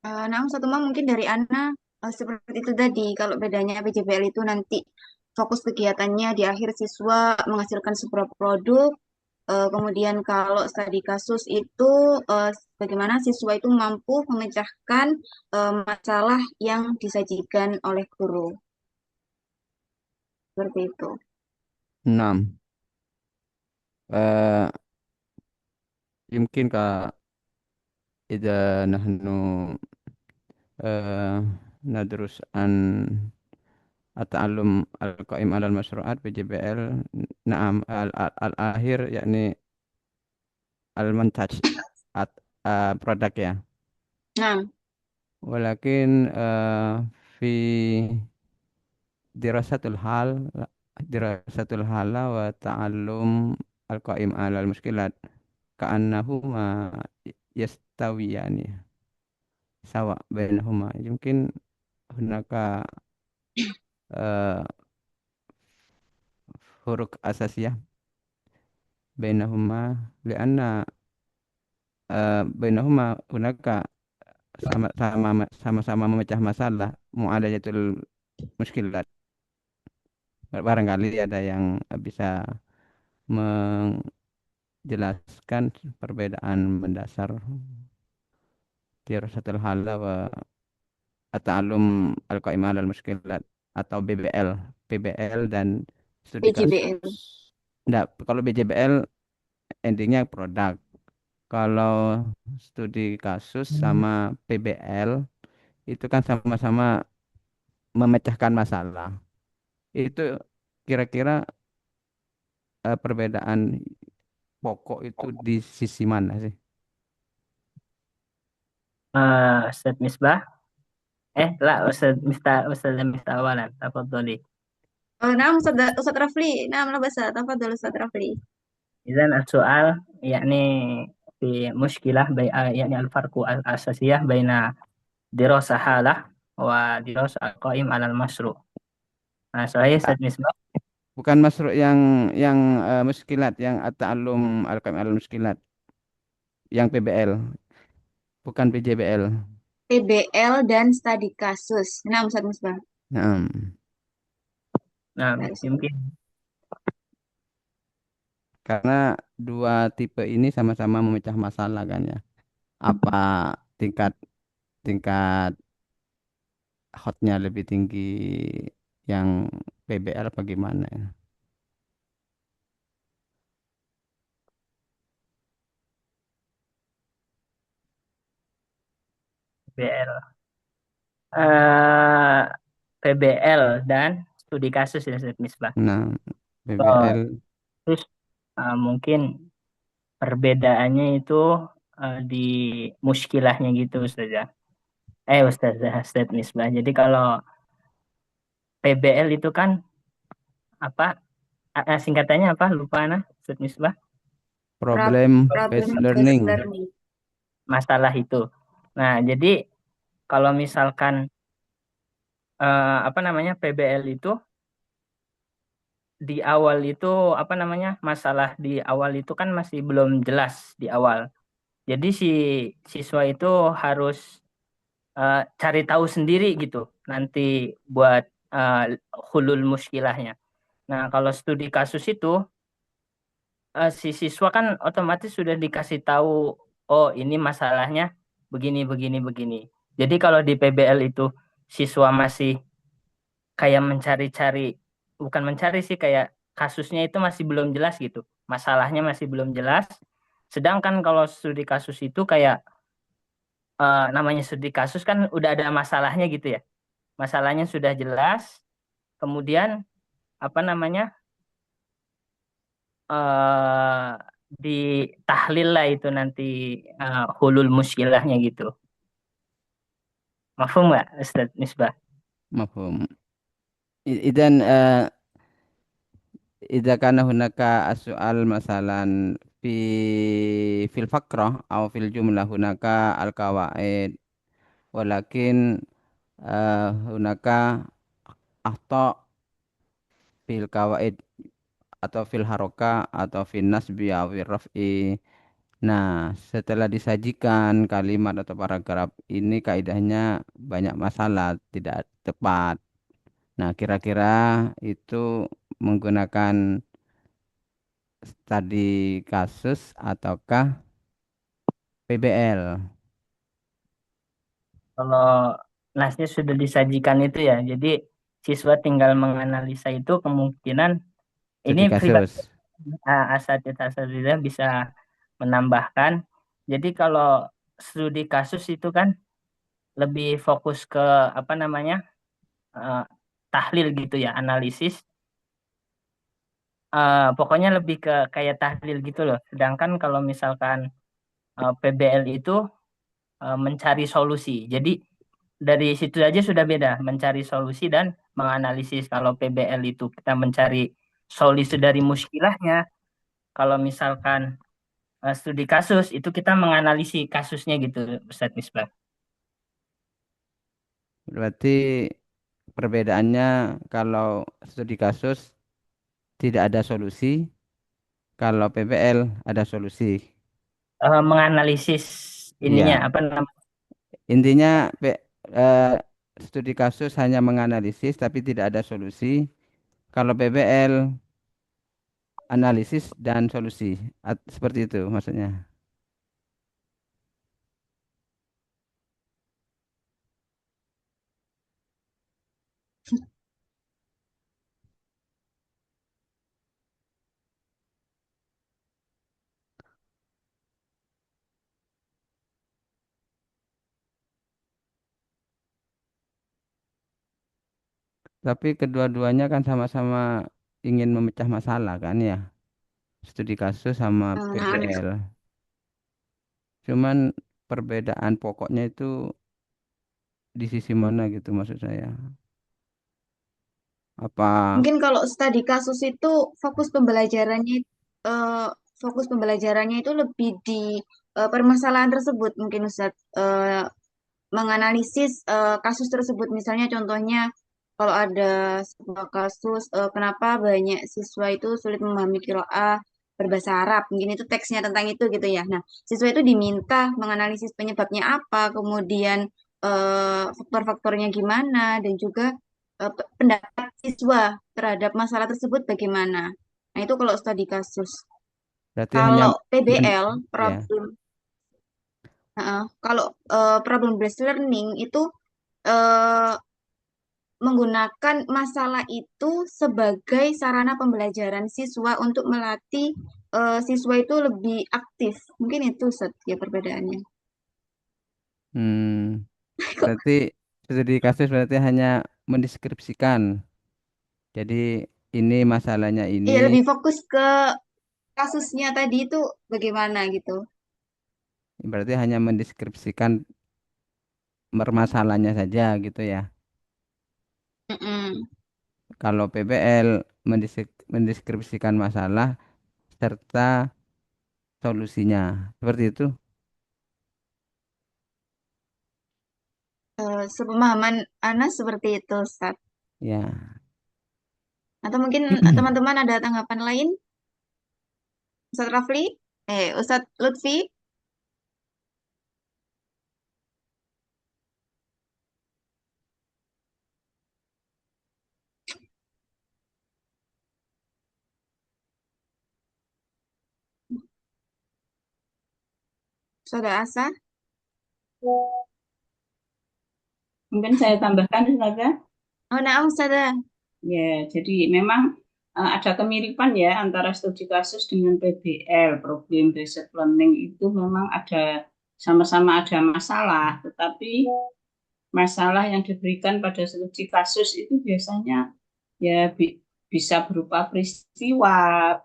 Nah, satu mah mungkin dari Ana seperti itu tadi. Kalau bedanya PJBL itu nanti fokus kegiatannya di akhir siswa menghasilkan sebuah produk. Kemudian kalau studi kasus itu bagaimana siswa itu mampu memecahkan masalah yang disajikan oleh guru. Seperti itu. 6. آه، يمكن إذا نحن ندرس عن التعلم القائم على المشروعات PJBL. نعم الآخر يعني المنتج produk ya. Nah, ولكن في دراسة الحال وتعلم القائم على المشكلات كأنهما يستويان سواء بينهما. يمكن هناك آه، فروق أساسية بينهما، لأن بينهما هناك sama-sama memecah masalah, mu'alajatul muskilat. Barangkali ada yang bisa menjelaskan perbedaan mendasar dirasatul hala wa at-ta'allum al-qa'im 'alal muskilat atau PBL dan studi PJBL. kasus. Enggak, kalau BJBL endingnya produk. Kalau studi kasus sama PBL itu kan sama-sama memecahkan masalah. Itu kira-kira perbedaan pokok itu di sisi mana sih? أستاذ مصباح لا أستاذ أولا تفضلي. Nah, Ustaz Rafli. Nah, basa. Tafadhol Ustaz Rafli. إذا السؤال يعني في مشكلة يعني الفرق الأساسية بين دراسة حالة ودراسة القائم على المشروع. صحيح أستاذ مصباح؟ Bukan masuk yang muskilat, yang at-ta'allum al-qa'im al muskilat, yang PBL, bukan PJBL. PBL dan studi kasus. Nah, Ustaz Musbah. Nah, Baik. mungkin Karena dua tipe ini sama-sama memecah masalah kan ya. Apa tingkat hotnya lebih tinggi yang PBL apa gimana ya? PBL. Eh, PBL dan studi kasus ya Ustaz Misbah. Nah, Kalau PBL terus mungkin perbedaannya itu di muskilahnya gitu Ustazah. Ustaz Misbah. Jadi kalau PBL itu kan apa singkatannya apa? Lupa nah, Ustaz Misbah. problem based learning. Masalah itu. Nah, jadi kalau misalkan apa namanya PBL itu di awal itu apa namanya masalah di awal itu kan masih belum jelas di awal. Jadi si siswa itu harus cari tahu sendiri gitu nanti buat hulul muskilahnya. Nah, kalau studi kasus itu si siswa kan otomatis sudah dikasih tahu, oh ini masalahnya begini begini begini. Jadi kalau di PBL itu siswa masih kayak mencari-cari, bukan mencari sih, kayak kasusnya itu masih belum jelas gitu. Masalahnya masih belum jelas. Sedangkan kalau studi kasus itu kayak namanya studi kasus kan udah ada masalahnya gitu ya. Masalahnya sudah jelas. Kemudian apa namanya ditahlil lah itu nanti hulul muskilahnya gitu. Mafhum nggak Ustaz Misbah? Mafhum. Idan idza kana hunaka as-su'al masalan fi fil faqrah atau fil jumlah hunaka al-qawaid walakin hunaka akhta fil qawaid atau fil haroka atau fil nasbi atau fil raf'i. Nah, setelah disajikan kalimat atau paragraf ini kaidahnya banyak masalah, tidak tepat. Nah, kira-kira itu menggunakan studi kasus ataukah PBL? Kalau nasnya sudah disajikan itu ya, jadi siswa tinggal menganalisa itu kemungkinan Studi ini pribadi kasus. asatidzah bisa menambahkan. Jadi kalau studi kasus itu kan lebih fokus ke apa namanya tahlil gitu ya, analisis. Pokoknya lebih ke kayak tahlil gitu loh. Sedangkan kalau misalkan PBL itu mencari solusi. Jadi dari situ aja sudah beda, mencari solusi dan menganalisis. Kalau PBL itu kita mencari solusi dari muskilahnya. Kalau misalkan studi kasus itu kita menganalisis kasusnya gitu, Ustadz Misbah. Berarti perbedaannya kalau studi kasus tidak ada solusi, kalau PBL ada solusi. Menganalisis ininya Iya, apa namanya? intinya eh, studi kasus hanya menganalisis tapi tidak ada solusi. Kalau PBL analisis dan solusi. Seperti itu maksudnya. Tapi kedua-duanya kan sama-sama ingin memecah masalah kan ya. Studi kasus sama Nah, PBL. Cuman perbedaan pokoknya itu di sisi mana gitu maksud saya. Apa mungkin kalau studi kasus itu fokus pembelajarannya eh, fokus pembelajarannya itu lebih di permasalahan tersebut mungkin Ustaz. Menganalisis kasus tersebut. Misalnya contohnya kalau ada sebuah kasus kenapa banyak siswa itu sulit memahami qiraah berbahasa Arab. Mungkin itu teksnya tentang itu gitu ya. Nah, siswa itu diminta menganalisis penyebabnya apa, kemudian faktor-faktornya gimana dan juga pendapat siswa terhadap masalah tersebut bagaimana. Nah, itu kalau studi kasus. berarti hanya Kalau men- PBL, ya. kalau problem based learning itu eh, menggunakan masalah itu sebagai sarana pembelajaran siswa untuk melatih siswa itu lebih aktif. Mungkin itu ya perbedaannya. Hmm, berarti studi kasus berarti hanya mendeskripsikan. Jadi ini masalahnya ini Iya, lebih fokus ke kasusnya tadi itu bagaimana gitu. berarti hanya mendeskripsikan permasalahannya saja gitu ya. Mm-mm. Kalau PBL mendeskripsikan masalah serta solusinya. Seperti itu. Sepemahaman Anas seperti itu, Ustaz. Ya. Atau mungkin teman-teman ada tanggapan lain? Ustaz Rafli? Ustaz Lutfi? Ustaz Asa? Mungkin saya tambahkan, Ustazah. Oh, nah, Ustazah. Ya, jadi memang ada kemiripan ya antara studi kasus dengan PBL, problem based learning itu memang ada sama-sama ada masalah, tetapi masalah yang diberikan pada studi kasus itu biasanya ya bisa berupa peristiwa,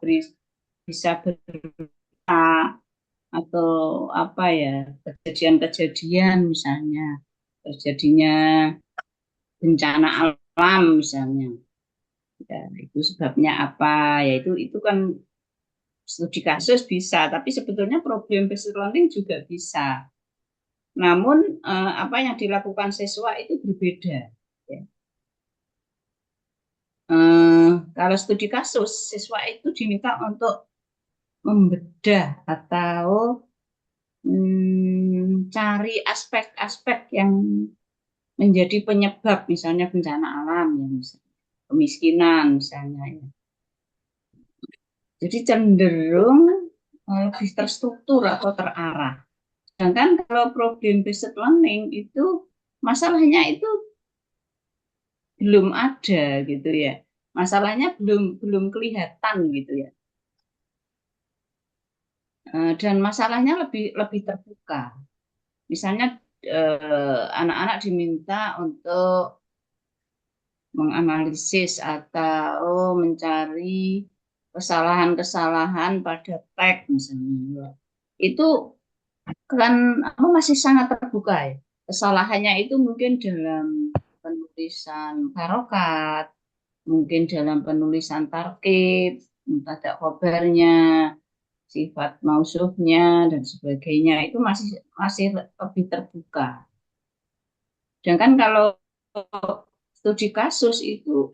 bisa berita atau apa ya, kejadian-kejadian misalnya terjadinya bencana alam misalnya. Ya, itu sebabnya apa? Yaitu itu kan studi kasus bisa, tapi sebetulnya problem based learning juga bisa. Namun apa yang dilakukan siswa itu berbeda. Ya. Kalau studi kasus, siswa itu diminta untuk membedah atau cari aspek-aspek yang menjadi penyebab, misalnya bencana alam, ya, misalnya kemiskinan, misalnya. Ya. Jadi cenderung lebih terstruktur atau terarah. Sedangkan kalau problem based learning itu masalahnya itu belum ada gitu ya. Masalahnya belum kelihatan gitu ya. Dan masalahnya lebih terbuka. Misalnya anak-anak diminta untuk menganalisis atau mencari kesalahan-kesalahan pada teks misalnya. Itu kan masih sangat terbuka ya. Kesalahannya itu mungkin dalam penulisan harokat, mungkin dalam penulisan tarkib, mubtada khobarnya, sifat mausuhnya dan sebagainya itu masih lebih terbuka. Sedangkan kalau studi kasus itu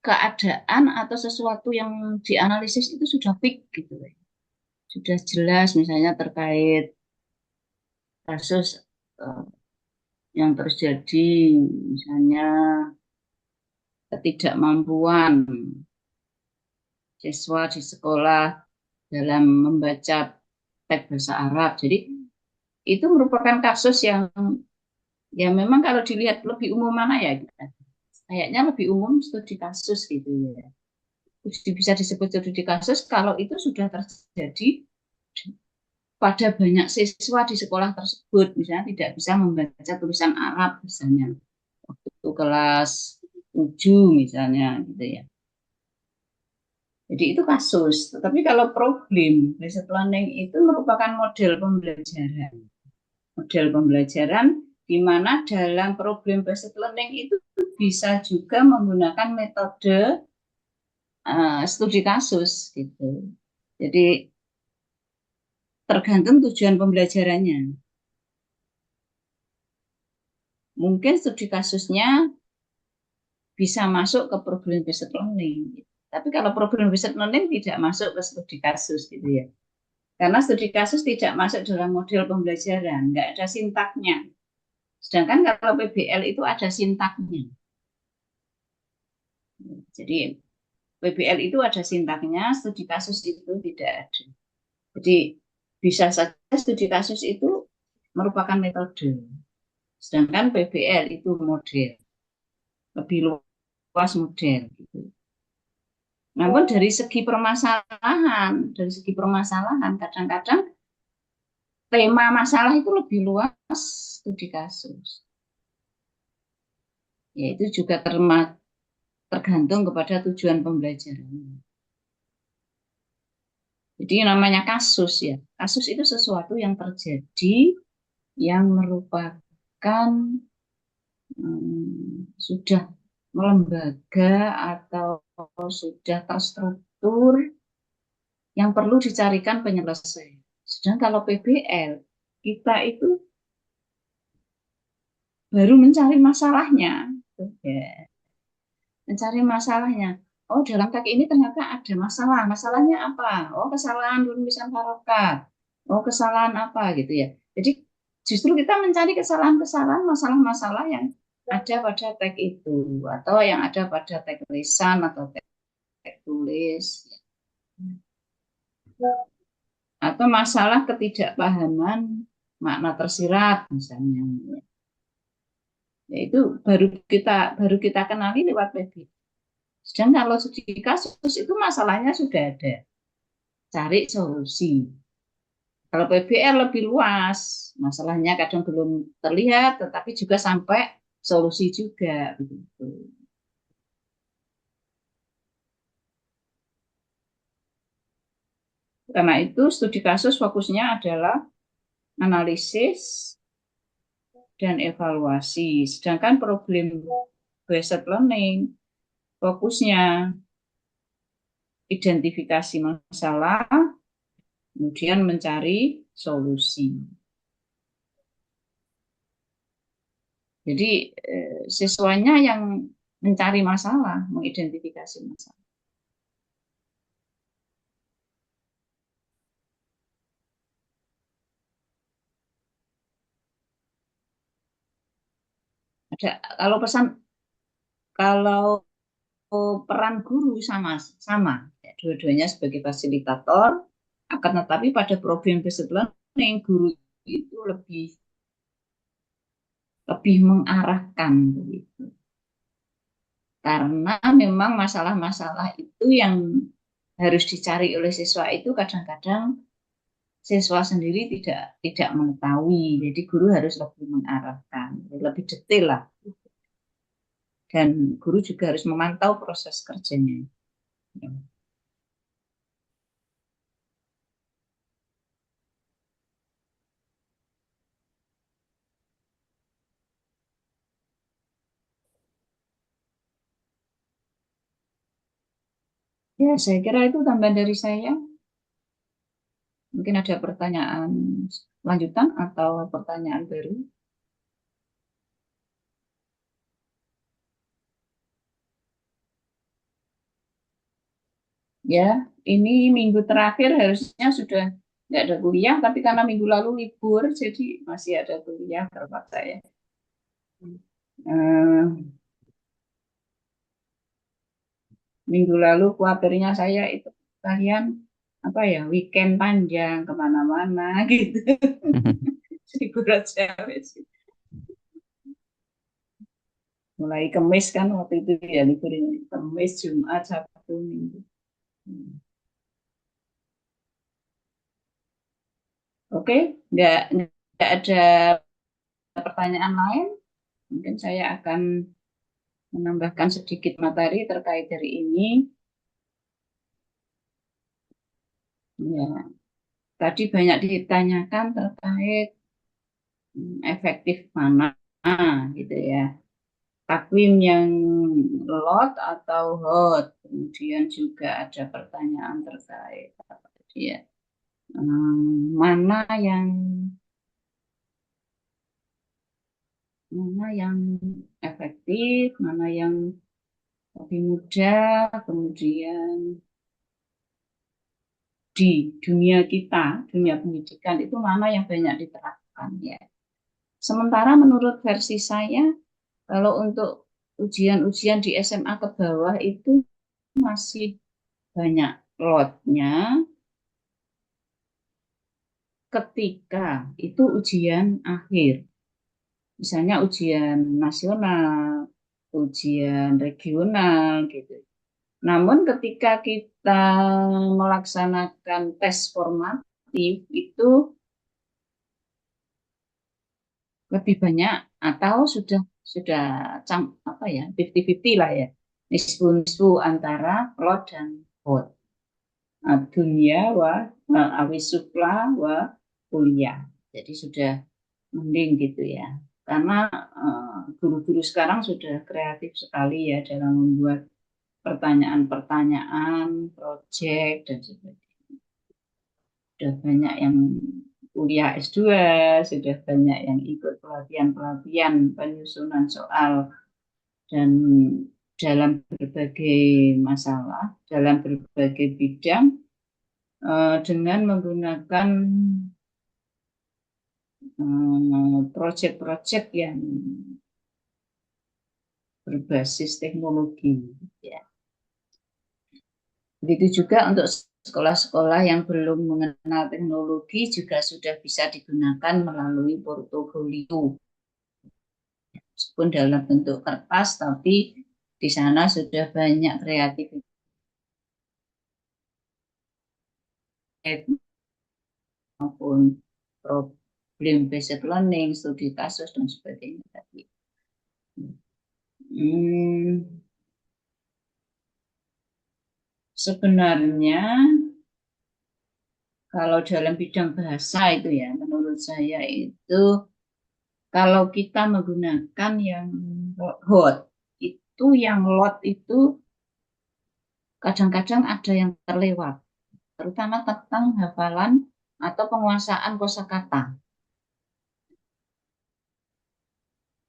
keadaan atau sesuatu yang dianalisis itu sudah fix gitu ya. Sudah jelas misalnya terkait kasus yang terjadi misalnya ketidakmampuan siswa di sekolah dalam membaca teks bahasa Arab. Jadi itu merupakan kasus yang ya memang kalau dilihat lebih umum mana ya, kayaknya lebih umum studi kasus gitu ya. Bisa disebut studi kasus kalau itu sudah terjadi pada banyak siswa di sekolah tersebut, misalnya tidak bisa membaca tulisan Arab misalnya waktu kelas 7 misalnya gitu ya. Jadi itu kasus. Tetapi kalau problem based learning itu merupakan model pembelajaran. Model pembelajaran di mana dalam problem based learning itu bisa juga menggunakan metode studi kasus gitu. Jadi tergantung tujuan pembelajarannya. Mungkin studi kasusnya bisa masuk ke problem based learning. Tapi kalau problem based learning tidak masuk ke studi kasus gitu ya. Karena studi kasus tidak masuk dalam model pembelajaran, nggak ada sintaknya. Sedangkan kalau PBL itu ada sintaknya. Jadi PBL itu ada sintaknya, studi kasus itu tidak ada. Jadi bisa saja studi kasus itu merupakan metode. Sedangkan PBL itu model. Lebih luas model. Gitu. Namun dari segi permasalahan kadang-kadang tema masalah itu lebih luas studi kasus. Yaitu juga tergantung kepada tujuan pembelajaran. Jadi namanya kasus ya. Kasus itu sesuatu yang terjadi yang merupakan sudah melembaga atau sudah terstruktur yang perlu dicarikan penyelesaian. Sedang kalau PBL kita itu baru mencari masalahnya, mencari masalahnya. Oh, dalam teks ini ternyata ada masalah. Masalahnya apa? Oh, kesalahan penulisan harokat. Oh, kesalahan apa gitu ya. Jadi justru kita mencari kesalahan-kesalahan, masalah-masalah yang ada pada teks itu atau yang ada pada teks lisan atau teks tulis. Atau masalah ketidakpahaman makna tersirat misalnya. Yaitu baru kita kenali lewat PBL. Sedang kalau studi kasus itu masalahnya sudah ada. Cari solusi. Kalau PBL lebih luas, masalahnya kadang belum terlihat, tetapi juga sampai solusi juga. Begitu. Karena itu studi kasus fokusnya adalah analisis dan evaluasi. Sedangkan problem based learning fokusnya identifikasi masalah, kemudian mencari solusi. Jadi siswanya yang mencari masalah, mengidentifikasi masalah. Kalau peran guru sama, ya, dua-duanya sebagai fasilitator, akan tetapi pada problem-based learning guru itu lebih mengarahkan begitu. Karena memang masalah-masalah itu yang harus dicari oleh siswa itu kadang-kadang siswa sendiri tidak mengetahui, jadi guru harus lebih mengarahkan, lebih detail lah. Dan guru juga harus memantau proses kerjanya. Ya, saya kira itu tambahan dari saya. Mungkin ada pertanyaan lanjutan atau pertanyaan baru. Ya, ini minggu terakhir harusnya sudah tidak ada kuliah, tapi karena minggu lalu libur, jadi masih ada kuliah terpaksa ya. Minggu lalu khawatirnya saya itu kalian weekend panjang kemana-mana gitu. Libur aja wes. Mulai Kamis kan waktu itu ya libur ini, Kamis, Jumat, Sabtu, Minggu. Oke, nggak ada pertanyaan lain. Mungkin saya akan menambahkan sedikit materi terkait dari ini. Ya, tadi banyak ditanyakan terkait efektif mana, gitu ya. Takvim yang lot atau hot. Kemudian juga ada pertanyaan terkait mana yang efektif, mana yang lebih mudah, kemudian di dunia kita, dunia pendidikan itu mana yang banyak diterapkan ya. Sementara menurut versi saya, kalau untuk ujian-ujian di SMA ke bawah itu masih banyak lotnya ketika itu ujian akhir. Misalnya ujian nasional, ujian regional gitu. Namun ketika kita melaksanakan tes formatif itu lebih banyak atau sudah 50-50 lah ya. Nisfu antara lot dan hot. Dunia awisupla wa kuliah. Jadi sudah mending gitu ya. Karena guru-guru sekarang sudah kreatif sekali ya dalam membuat pertanyaan-pertanyaan, proyek dan sebagainya. Sudah banyak yang kuliah S2, sudah banyak yang ikut pelatihan-pelatihan penyusunan soal dan dalam berbagai masalah, dalam berbagai bidang dengan menggunakan proyek-proyek yang berbasis teknologi. Ya. Begitu juga untuk sekolah-sekolah yang belum mengenal teknologi juga sudah bisa digunakan melalui portofolio. Meskipun dalam bentuk kertas, tapi di sana sudah banyak kreativitas maupun problem-based learning, studi kasus dan sebagainya tadi. Sebenarnya kalau dalam bidang bahasa itu ya, menurut saya itu kalau kita menggunakan yang hot, itu yang lot itu kadang-kadang ada yang terlewat, terutama tentang hafalan atau penguasaan kosakata.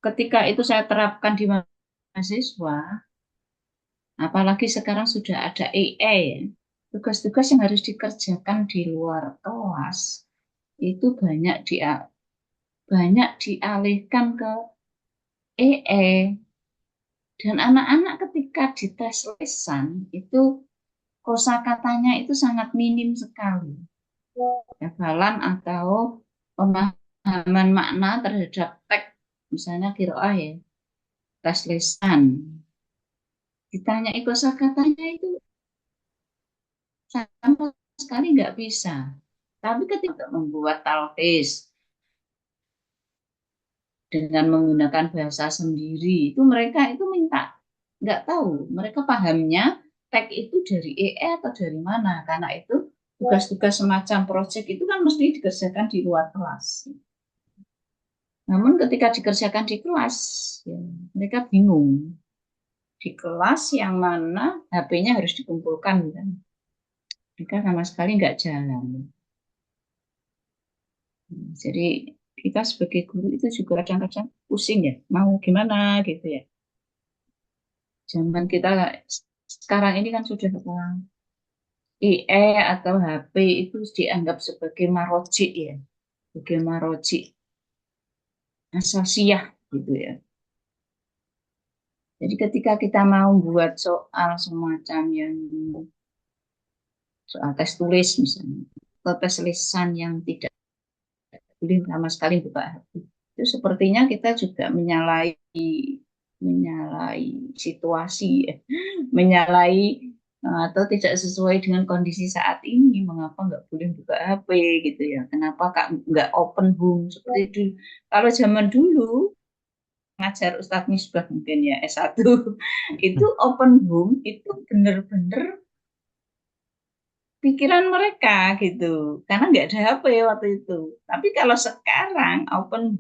Ketika itu saya terapkan di mahasiswa, apalagi sekarang sudah ada AI ya, tugas-tugas yang harus dikerjakan di luar kelas itu banyak dialihkan ke AI. Dan anak-anak ketika dites lisan itu kosakatanya itu sangat minim sekali. Hafalan atau pemahaman makna terhadap teks, misalnya qiraah ya, tes lisan. Ditanya kosakatanya itu sama sekali nggak bisa. Tapi ketika membuat talqis dengan menggunakan bahasa sendiri, itu mereka itu minta, nggak tahu, mereka pahamnya teks itu dari EE atau dari mana, karena itu tugas-tugas semacam proyek itu kan mesti dikerjakan di luar kelas. Namun ketika dikerjakan di kelas, ya, mereka bingung. Di kelas yang mana HP-nya harus dikumpulkan, kan? Mereka sama sekali nggak jalan. Jadi kita sebagai guru itu juga kadang-kadang pusing ya, mau gimana gitu ya. Zaman kita sekarang ini kan sudah IE atau HP itu dianggap sebagai maroji ya, sebagai maroji asasiah gitu ya. Jadi ketika kita mau buat soal semacam yang soal tes tulis misalnya, atau tes lisan yang tidak boleh sama sekali buka HP, itu sepertinya kita juga menyalahi situasi ya, menyalahi atau tidak sesuai dengan kondisi saat ini. Mengapa nggak boleh buka HP gitu ya? Kenapa nggak open book seperti itu? Kalau zaman dulu ngajar Ustadz Misbah mungkin ya S1 itu open book itu bener-bener pikiran mereka gitu, karena nggak ada HP waktu itu. Tapi kalau sekarang open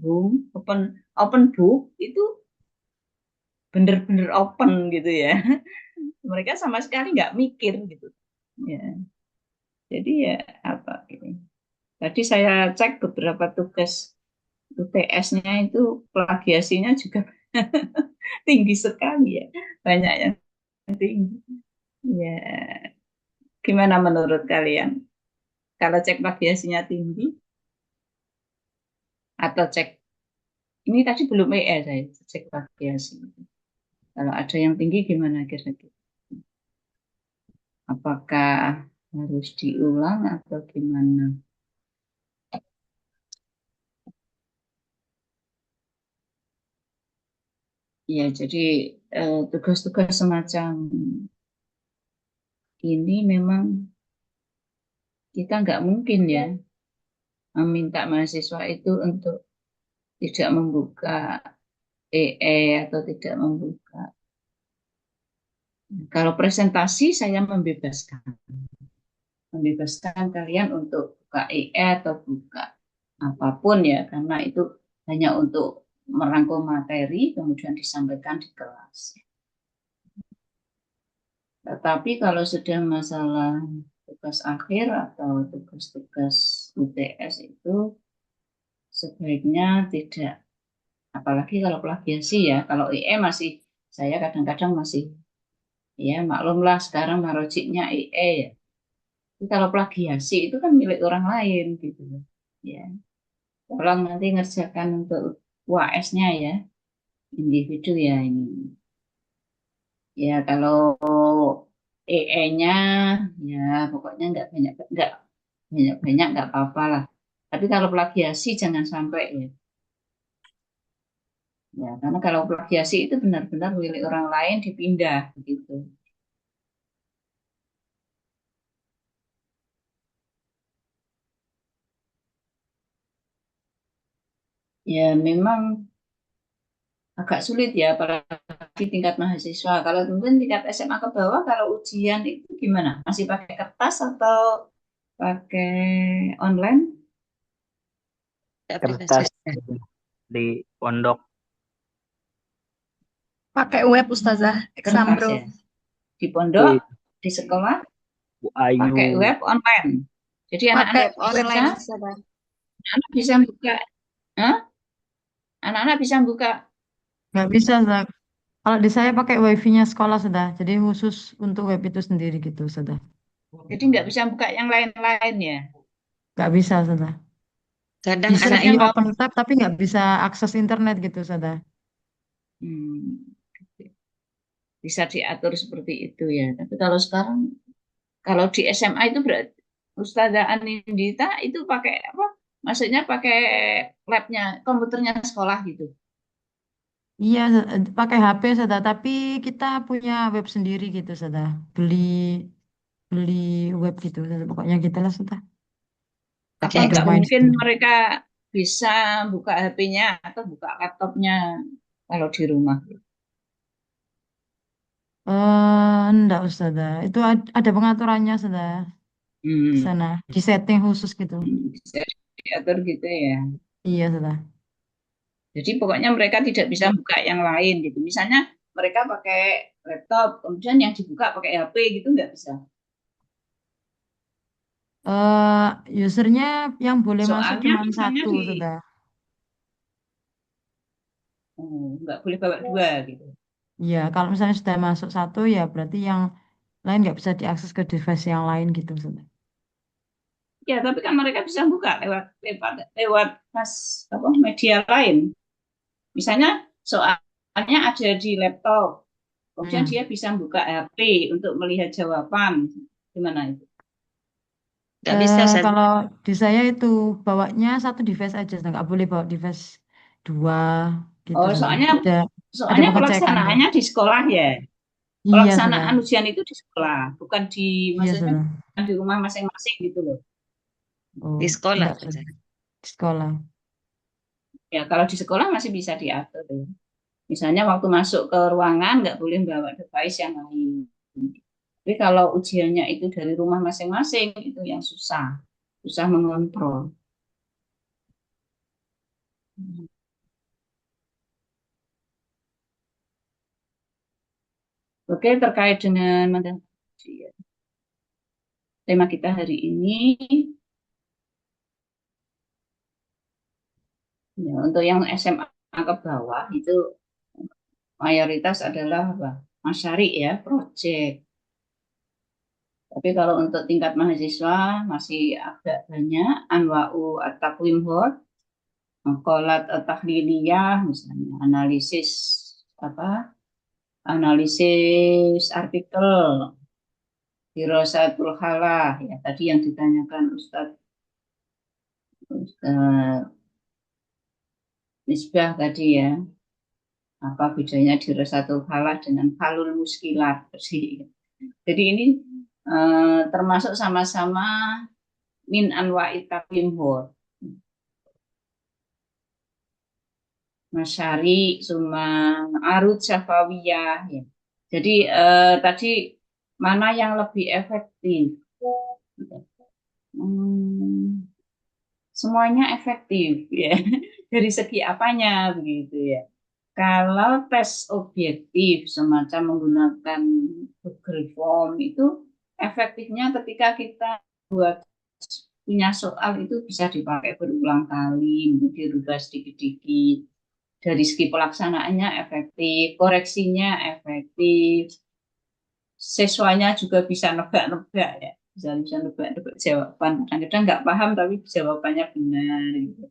book itu bener-bener open gitu ya. Mereka sama sekali nggak mikir gitu ya. Jadi ya apa gitu. Tadi saya cek beberapa tugas UTS-nya itu plagiasinya juga tinggi sekali ya, banyak yang tinggi ya. Gimana menurut kalian kalau cek plagiasinya tinggi atau cek ini tadi belum saya cek plagiasi, kalau ada yang tinggi gimana kira-kira, apakah harus diulang atau gimana? Ya, jadi tugas-tugas semacam ini memang kita nggak mungkin ya meminta mahasiswa itu untuk tidak membuka EE atau tidak membuka. Kalau presentasi saya membebaskan kalian untuk buka EE atau buka apapun ya, karena itu hanya untuk merangkum materi kemudian disampaikan di kelas. Tetapi kalau sudah masalah tugas akhir atau tugas-tugas UTS itu sebaiknya tidak, apalagi kalau plagiasi ya. Kalau IE masih, saya kadang-kadang masih, ya maklumlah sekarang marojiknya IE ya. Tapi kalau plagiasi itu kan milik orang lain gitu ya. Tolong nanti ngerjakan untuk UAS-nya ya, individu ya ini. Ya kalau EE-nya ya pokoknya nggak banyak nggak apa-apa lah. Tapi kalau plagiasi jangan sampai ya. Ya, karena kalau plagiasi itu benar-benar milik orang lain dipindah begitu. Ya memang agak sulit ya, apalagi tingkat mahasiswa. Kalau mungkin tingkat SMA ke bawah, kalau ujian itu gimana? Masih pakai kertas atau pakai online? Kertas di pondok. Pakai web Ustazah, Kertas Exambro. ya. Di pondok di sekolah Bu pakai Ayu. web online. Jadi Pakai anak-anak Web online bisa, bisa, Pak. anak bisa buka, Hah? Anak-anak bisa buka. Nggak bisa, Zak. Kalau di saya pakai wifi-nya sekolah sudah. Jadi khusus untuk web itu sendiri gitu sudah. Jadi nggak bisa buka yang lain-lain ya. Nggak bisa sudah. Kadang Bisa anaknya di mau open tab tapi nggak bisa akses internet gitu sudah. Hmm, bisa diatur seperti itu ya. Tapi kalau sekarang, kalau di SMA itu berarti Ustazah Anindita itu pakai apa? Maksudnya pakai labnya, komputernya sekolah gitu. Iya, pakai HP sudah. Tapi kita punya web sendiri gitu sudah. Beli beli web gitu. Sudah. Pokoknya gitu lah sudah. pakai Apa Pakai nggak account. domain mungkin sendiri. mereka bisa buka HP-nya atau buka laptopnya kalau di rumah? Enggak Ustazah. Itu ada pengaturannya sudah di Hmm, sana. Di setting khusus gitu. bisa diatur gitu ya. Iya sudah. Jadi pokoknya mereka tidak bisa buka yang lain gitu. Misalnya mereka pakai laptop, kemudian yang dibuka pakai HP gitu nggak bisa. eh Usernya yang boleh masuk Soalnya cuma misalnya satu di, sudah. nggak boleh bawa dua gitu. Iya, kalau misalnya sudah masuk satu ya berarti yang lain nggak bisa diakses ke device yang lain gitu sudah. Ya, tapi kan mereka bisa buka lewat lewat lewat pas apa media lain. Misalnya soalnya ada di laptop, kemudian Hmm. dia bisa buka HP untuk melihat jawaban. Gimana itu? Nggak bisa, Ustaz. Kalau di saya itu bawanya satu device aja, sudah nggak boleh bawa device dua gitu Oh, sudah. soalnya Ada soalnya pengecekan tuh. pelaksanaannya di sekolah ya. Iya sudah, Pelaksanaan ujian itu di sekolah, bukan di iya maksudnya sudah. bukan di rumah masing-masing gitu loh. Oh, Di sekolah, enggak Ustaz. di sekolah. Ya, kalau di sekolah masih bisa diatur ya. Misalnya waktu masuk ke ruangan nggak boleh bawa device yang lain. Tapi kalau ujiannya itu dari rumah masing-masing itu yang susah, susah mengontrol. Oke, terkait dengan tema kita hari ini, ya, untuk yang SMA ke bawah itu mayoritas adalah apa? Masyari ya, project. Tapi kalau untuk tingkat mahasiswa masih agak banyak anwa'u at-taqwim hod, maqalat at-tahliliyah, misalnya analisis apa? Analisis artikel, dirasatul halah, ya tadi yang ditanyakan Ustadz Misbah tadi ya, apa bedanya dirasatul halah dengan halul muskilat. Jadi ini termasuk sama-sama min anwa'it taqwim hod. Masyari, Suma, Arut, Syafawiyah. Ya. Jadi tadi mana yang lebih efektif? Hmm, semuanya efektif ya. Dari segi apanya begitu ya. Kalau tes objektif semacam menggunakan Google Form itu efektifnya ketika kita buat punya soal itu bisa dipakai berulang kali, dirubah sedikit-sedikit. Dari segi pelaksanaannya efektif, koreksinya efektif, siswanya juga bisa nebak-nebak ya, bisa nebak-nebak jawaban. Kadang-kadang nggak paham tapi jawabannya benar gitu.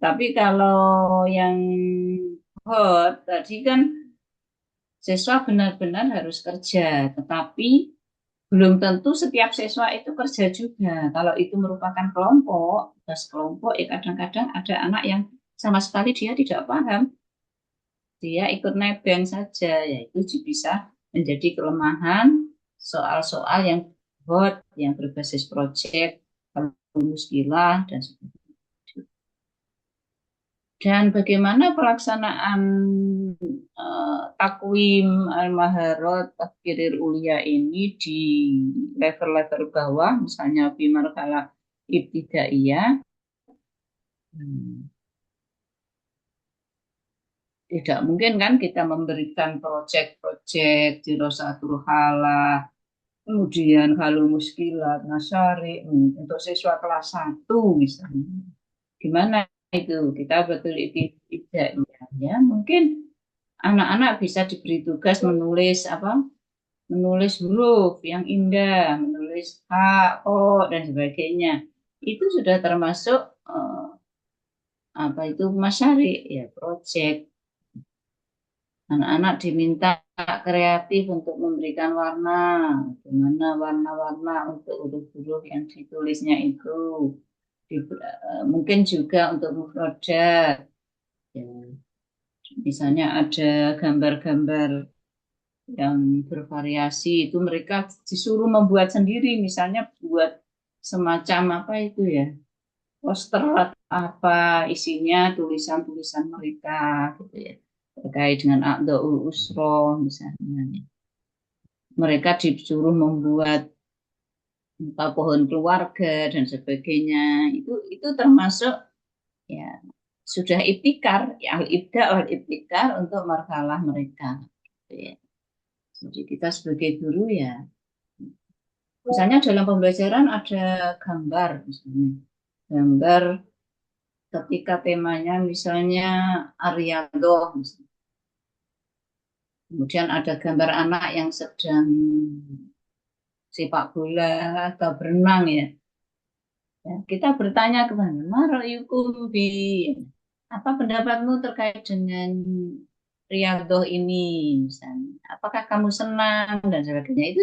Tapi kalau yang hot tadi kan siswa benar-benar harus kerja, tetapi belum tentu setiap siswa itu kerja juga. Kalau itu merupakan kelompok, tugas kelompok, ya kadang-kadang ada anak yang sama sekali dia tidak paham. Dia ikut nebeng saja, yaitu bisa menjadi kelemahan soal-soal yang hot, yang berbasis proyek, muskilah, dan sebagainya. Dan bagaimana pelaksanaan takwim al-maharot takbiril ulia ini di level-level bawah, misalnya di marhalah ibtidaiyah, tidak mungkin kan kita memberikan proyek-proyek di Rosatul Halah Kemudian kalau muskilat, nasyari, untuk siswa kelas 1 misalnya. Gimana itu? Kita betul tidak ya. Mungkin anak-anak bisa diberi tugas menulis menulis huruf yang indah, menulis H, O dan sebagainya. Itu sudah termasuk masyari ya, proyek. Anak-anak diminta kreatif untuk memberikan warna, gimana warna-warna untuk huruf-huruf yang ditulisnya itu. Mungkin juga untuk mufrodat, ya. Misalnya ada gambar-gambar yang bervariasi, itu mereka disuruh membuat sendiri, misalnya buat semacam poster apa isinya tulisan-tulisan mereka gitu ya, terkait dengan Aqdaul Usroh misalnya. Mereka disuruh membuat pohon keluarga dan sebagainya. Itu termasuk ya sudah ibtikar, al-ibda wal ibtikar untuk marhalah mereka. Gitu ya. Jadi kita sebagai guru ya, misalnya dalam pembelajaran ada gambar, misalnya gambar ketika temanya misalnya Ariyadoh, kemudian ada gambar anak yang sedang sepak bola atau berenang ya. Kita bertanya kepada Marayukum bi, apa pendapatmu terkait dengan Riyadhah ini misalnya, apakah kamu senang dan sebagainya. Itu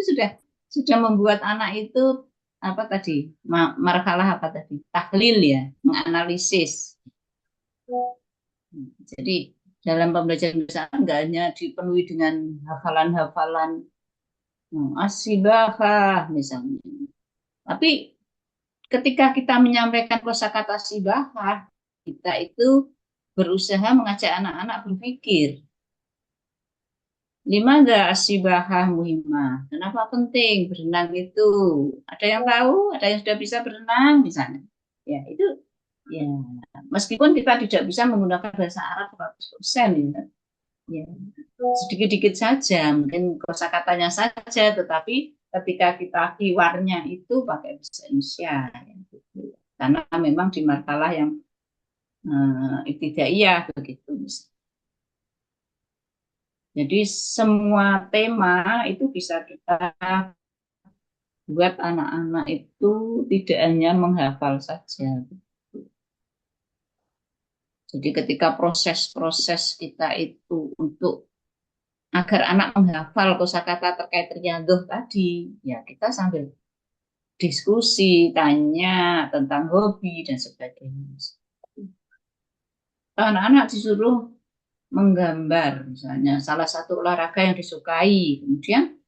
sudah membuat anak itu marhalah tahlil ya, menganalisis. Jadi dalam pembelajaran bersama nggak hanya dipenuhi dengan hafalan-hafalan asibahah misalnya, tapi ketika kita menyampaikan kosakata asibahah, kita itu berusaha mengajak anak-anak berpikir. Limada asibahah muhimmah? Kenapa penting berenang itu? Ada yang tahu? Ada yang sudah bisa berenang misalnya? Ya, itu ya, meskipun kita tidak bisa menggunakan bahasa Arab 100% ya, sedikit-sedikit saja, mungkin kosakatanya saja, tetapi ketika kita kiwarnya itu pakai bahasa Indonesia ya, gitu. Karena memang di markalah yang ibtidaiyah begitu. Jadi semua tema itu bisa kita buat anak-anak itu tidak hanya menghafal saja. Jadi ketika proses-proses kita itu untuk agar anak menghafal kosakata terkait Riyadhah tadi, ya kita sambil diskusi, tanya tentang hobi dan sebagainya. Anak-anak disuruh menggambar, misalnya salah satu olahraga yang disukai, kemudian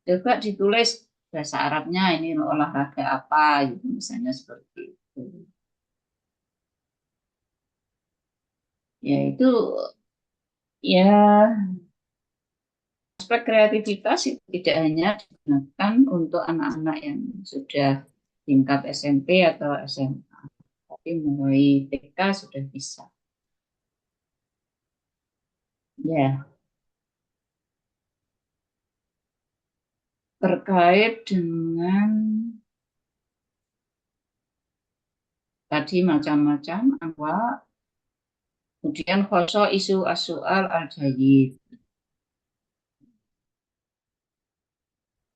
coba ditulis bahasa Arabnya ini olahraga apa, gitu, misalnya seperti itu. Ya itu ya aspek kreativitas itu tidak hanya digunakan untuk anak-anak yang sudah tingkat SMP atau SMA, tapi mulai TK sudah bisa. Ya, terkait dengan tadi macam-macam anwa, kemudian khoso isu as-su'al al-jayyid.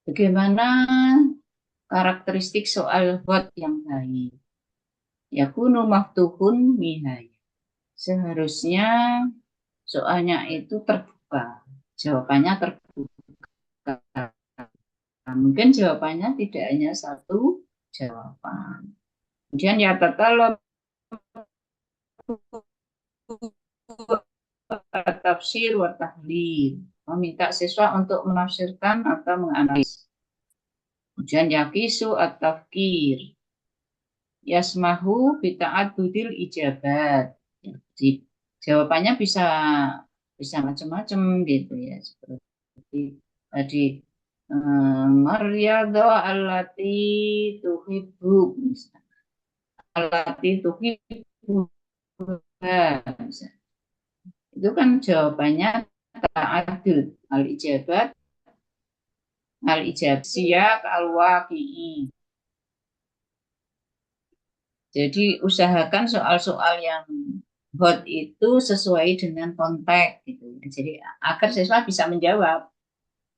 Bagaimana karakteristik soal hot yang baik? Yakunu maftuhun mihai. Seharusnya soalnya itu terbuka. Jawabannya terbuka. Mungkin jawabannya tidak hanya satu jawaban. Kemudian ya kalau tafsir wa tahlil, meminta siswa untuk menafsirkan atau menganalisis. Kemudian yakisu at-tafkir, yasmahu bita'adudil ijabat. Jadi jawabannya bisa macam-macam gitu ya, seperti tadi Maryadha allati tuhibbu, allati tuhibbu, itu kan jawabannya ta'adud al-ijabat al-ijab siyak al-waqi'i. Jadi usahakan soal-soal yang hot itu sesuai dengan konteks gitu. Jadi agar siswa bisa menjawab.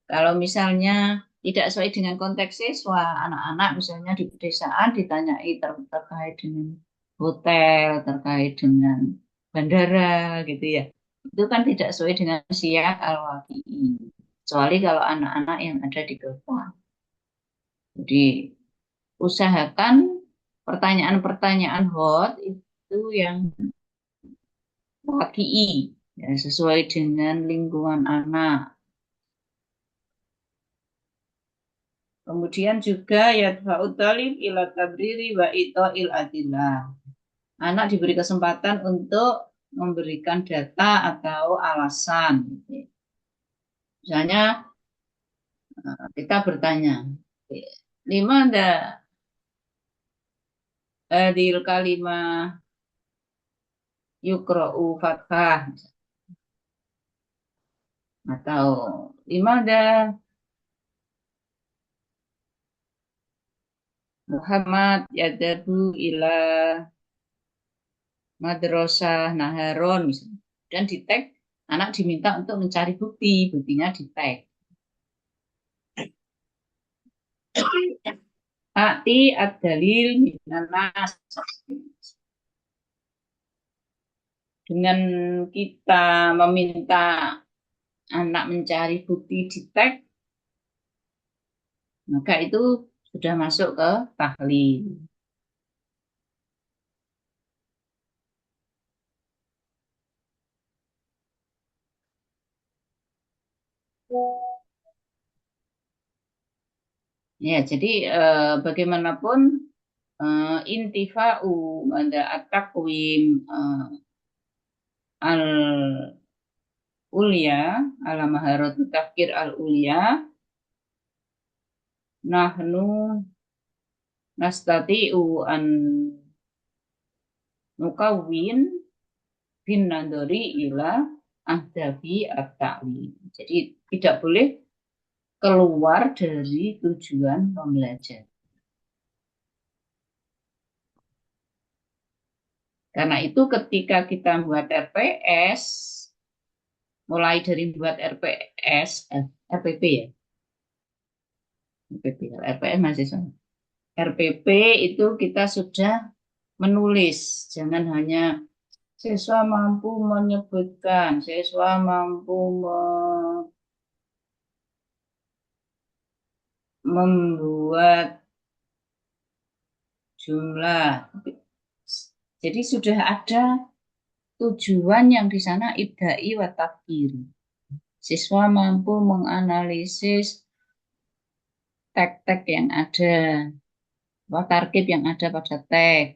Kalau misalnya tidak sesuai dengan konteks siswa, anak-anak misalnya di pedesaan ditanyai terkait dengan hotel, terkait dengan bandara gitu ya. Itu kan tidak sesuai dengan siyak al-waqi'i. Kecuali kalau anak-anak yang ada di kota. Jadi usahakan pertanyaan-pertanyaan hot itu yang waqi'i, ya, sesuai dengan lingkungan anak. Kemudian juga yadfa'ut talib ila tabriri wa ita'il adillah. Anak diberi kesempatan untuk memberikan data atau alasan. Misalnya kita bertanya, lima ada adil kalimah yukra'u fathah atau lima ada Muhammad yadabu ila madrasah Naharon misalnya. Dan di tag anak diminta untuk mencari bukti, buktinya di tag. Ati ad-dalil minanas. Dengan kita meminta anak mencari bukti di tag, maka itu sudah masuk ke tahlil. Ya, jadi bagaimanapun intifa'u ada at-taqwim al-ulya ala maharatu tafkir al-ulya nahnu nastati'u an nukawin bin nadori ila ahdafi at-ta'lim. Jadi tidak boleh keluar dari tujuan pembelajaran. Karena itu ketika kita buat RPS, mulai dari buat RPS, RPP ya, RPP, RPS masih sama. RPP itu kita sudah menulis, jangan hanya siswa mampu menyebutkan, siswa mampu membuat jumlah. Jadi sudah ada tujuan yang di sana ibda'i wa tafkiri. Siswa mampu menganalisis tag-tag yang ada, tarkib yang ada pada tag.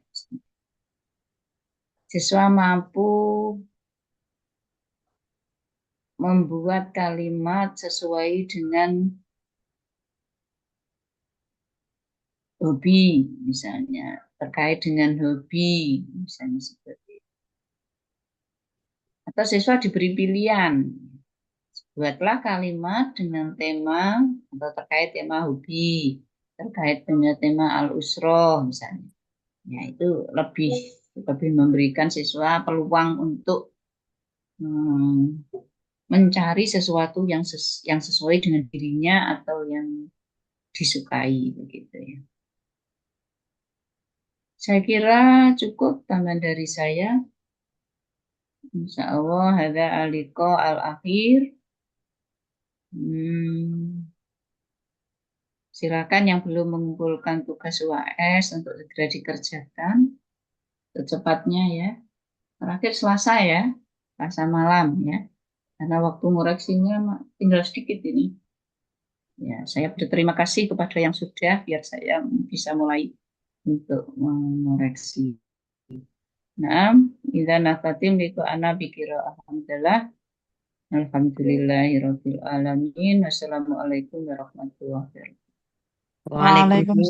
Siswa mampu membuat kalimat sesuai dengan hobi, misalnya terkait dengan hobi, misalnya seperti itu. Atau siswa diberi pilihan, buatlah kalimat dengan tema atau terkait tema hobi, terkait dengan tema al-usroh misalnya. Ya, itu lebih memberikan siswa peluang untuk mencari sesuatu yang sesuai dengan dirinya atau yang disukai begitu ya. Saya kira cukup tambahan dari saya. Insya Allah ada aliko al-akhir. Silakan yang belum mengumpulkan tugas UAS untuk segera dikerjakan secepatnya ya. Terakhir Selasa ya, Selasa malam ya. Karena waktu ngoreksinya tinggal sedikit ini. Ya, saya berterima kasih kepada yang sudah biar saya bisa mulai untuk mengoreksi. Nah, idza nafatim liku ana bikira alhamdulillah. Alhamdulillahirabbil alamin. Wassalamualaikum warahmatullahi wabarakatuh. Waalaikumsalam.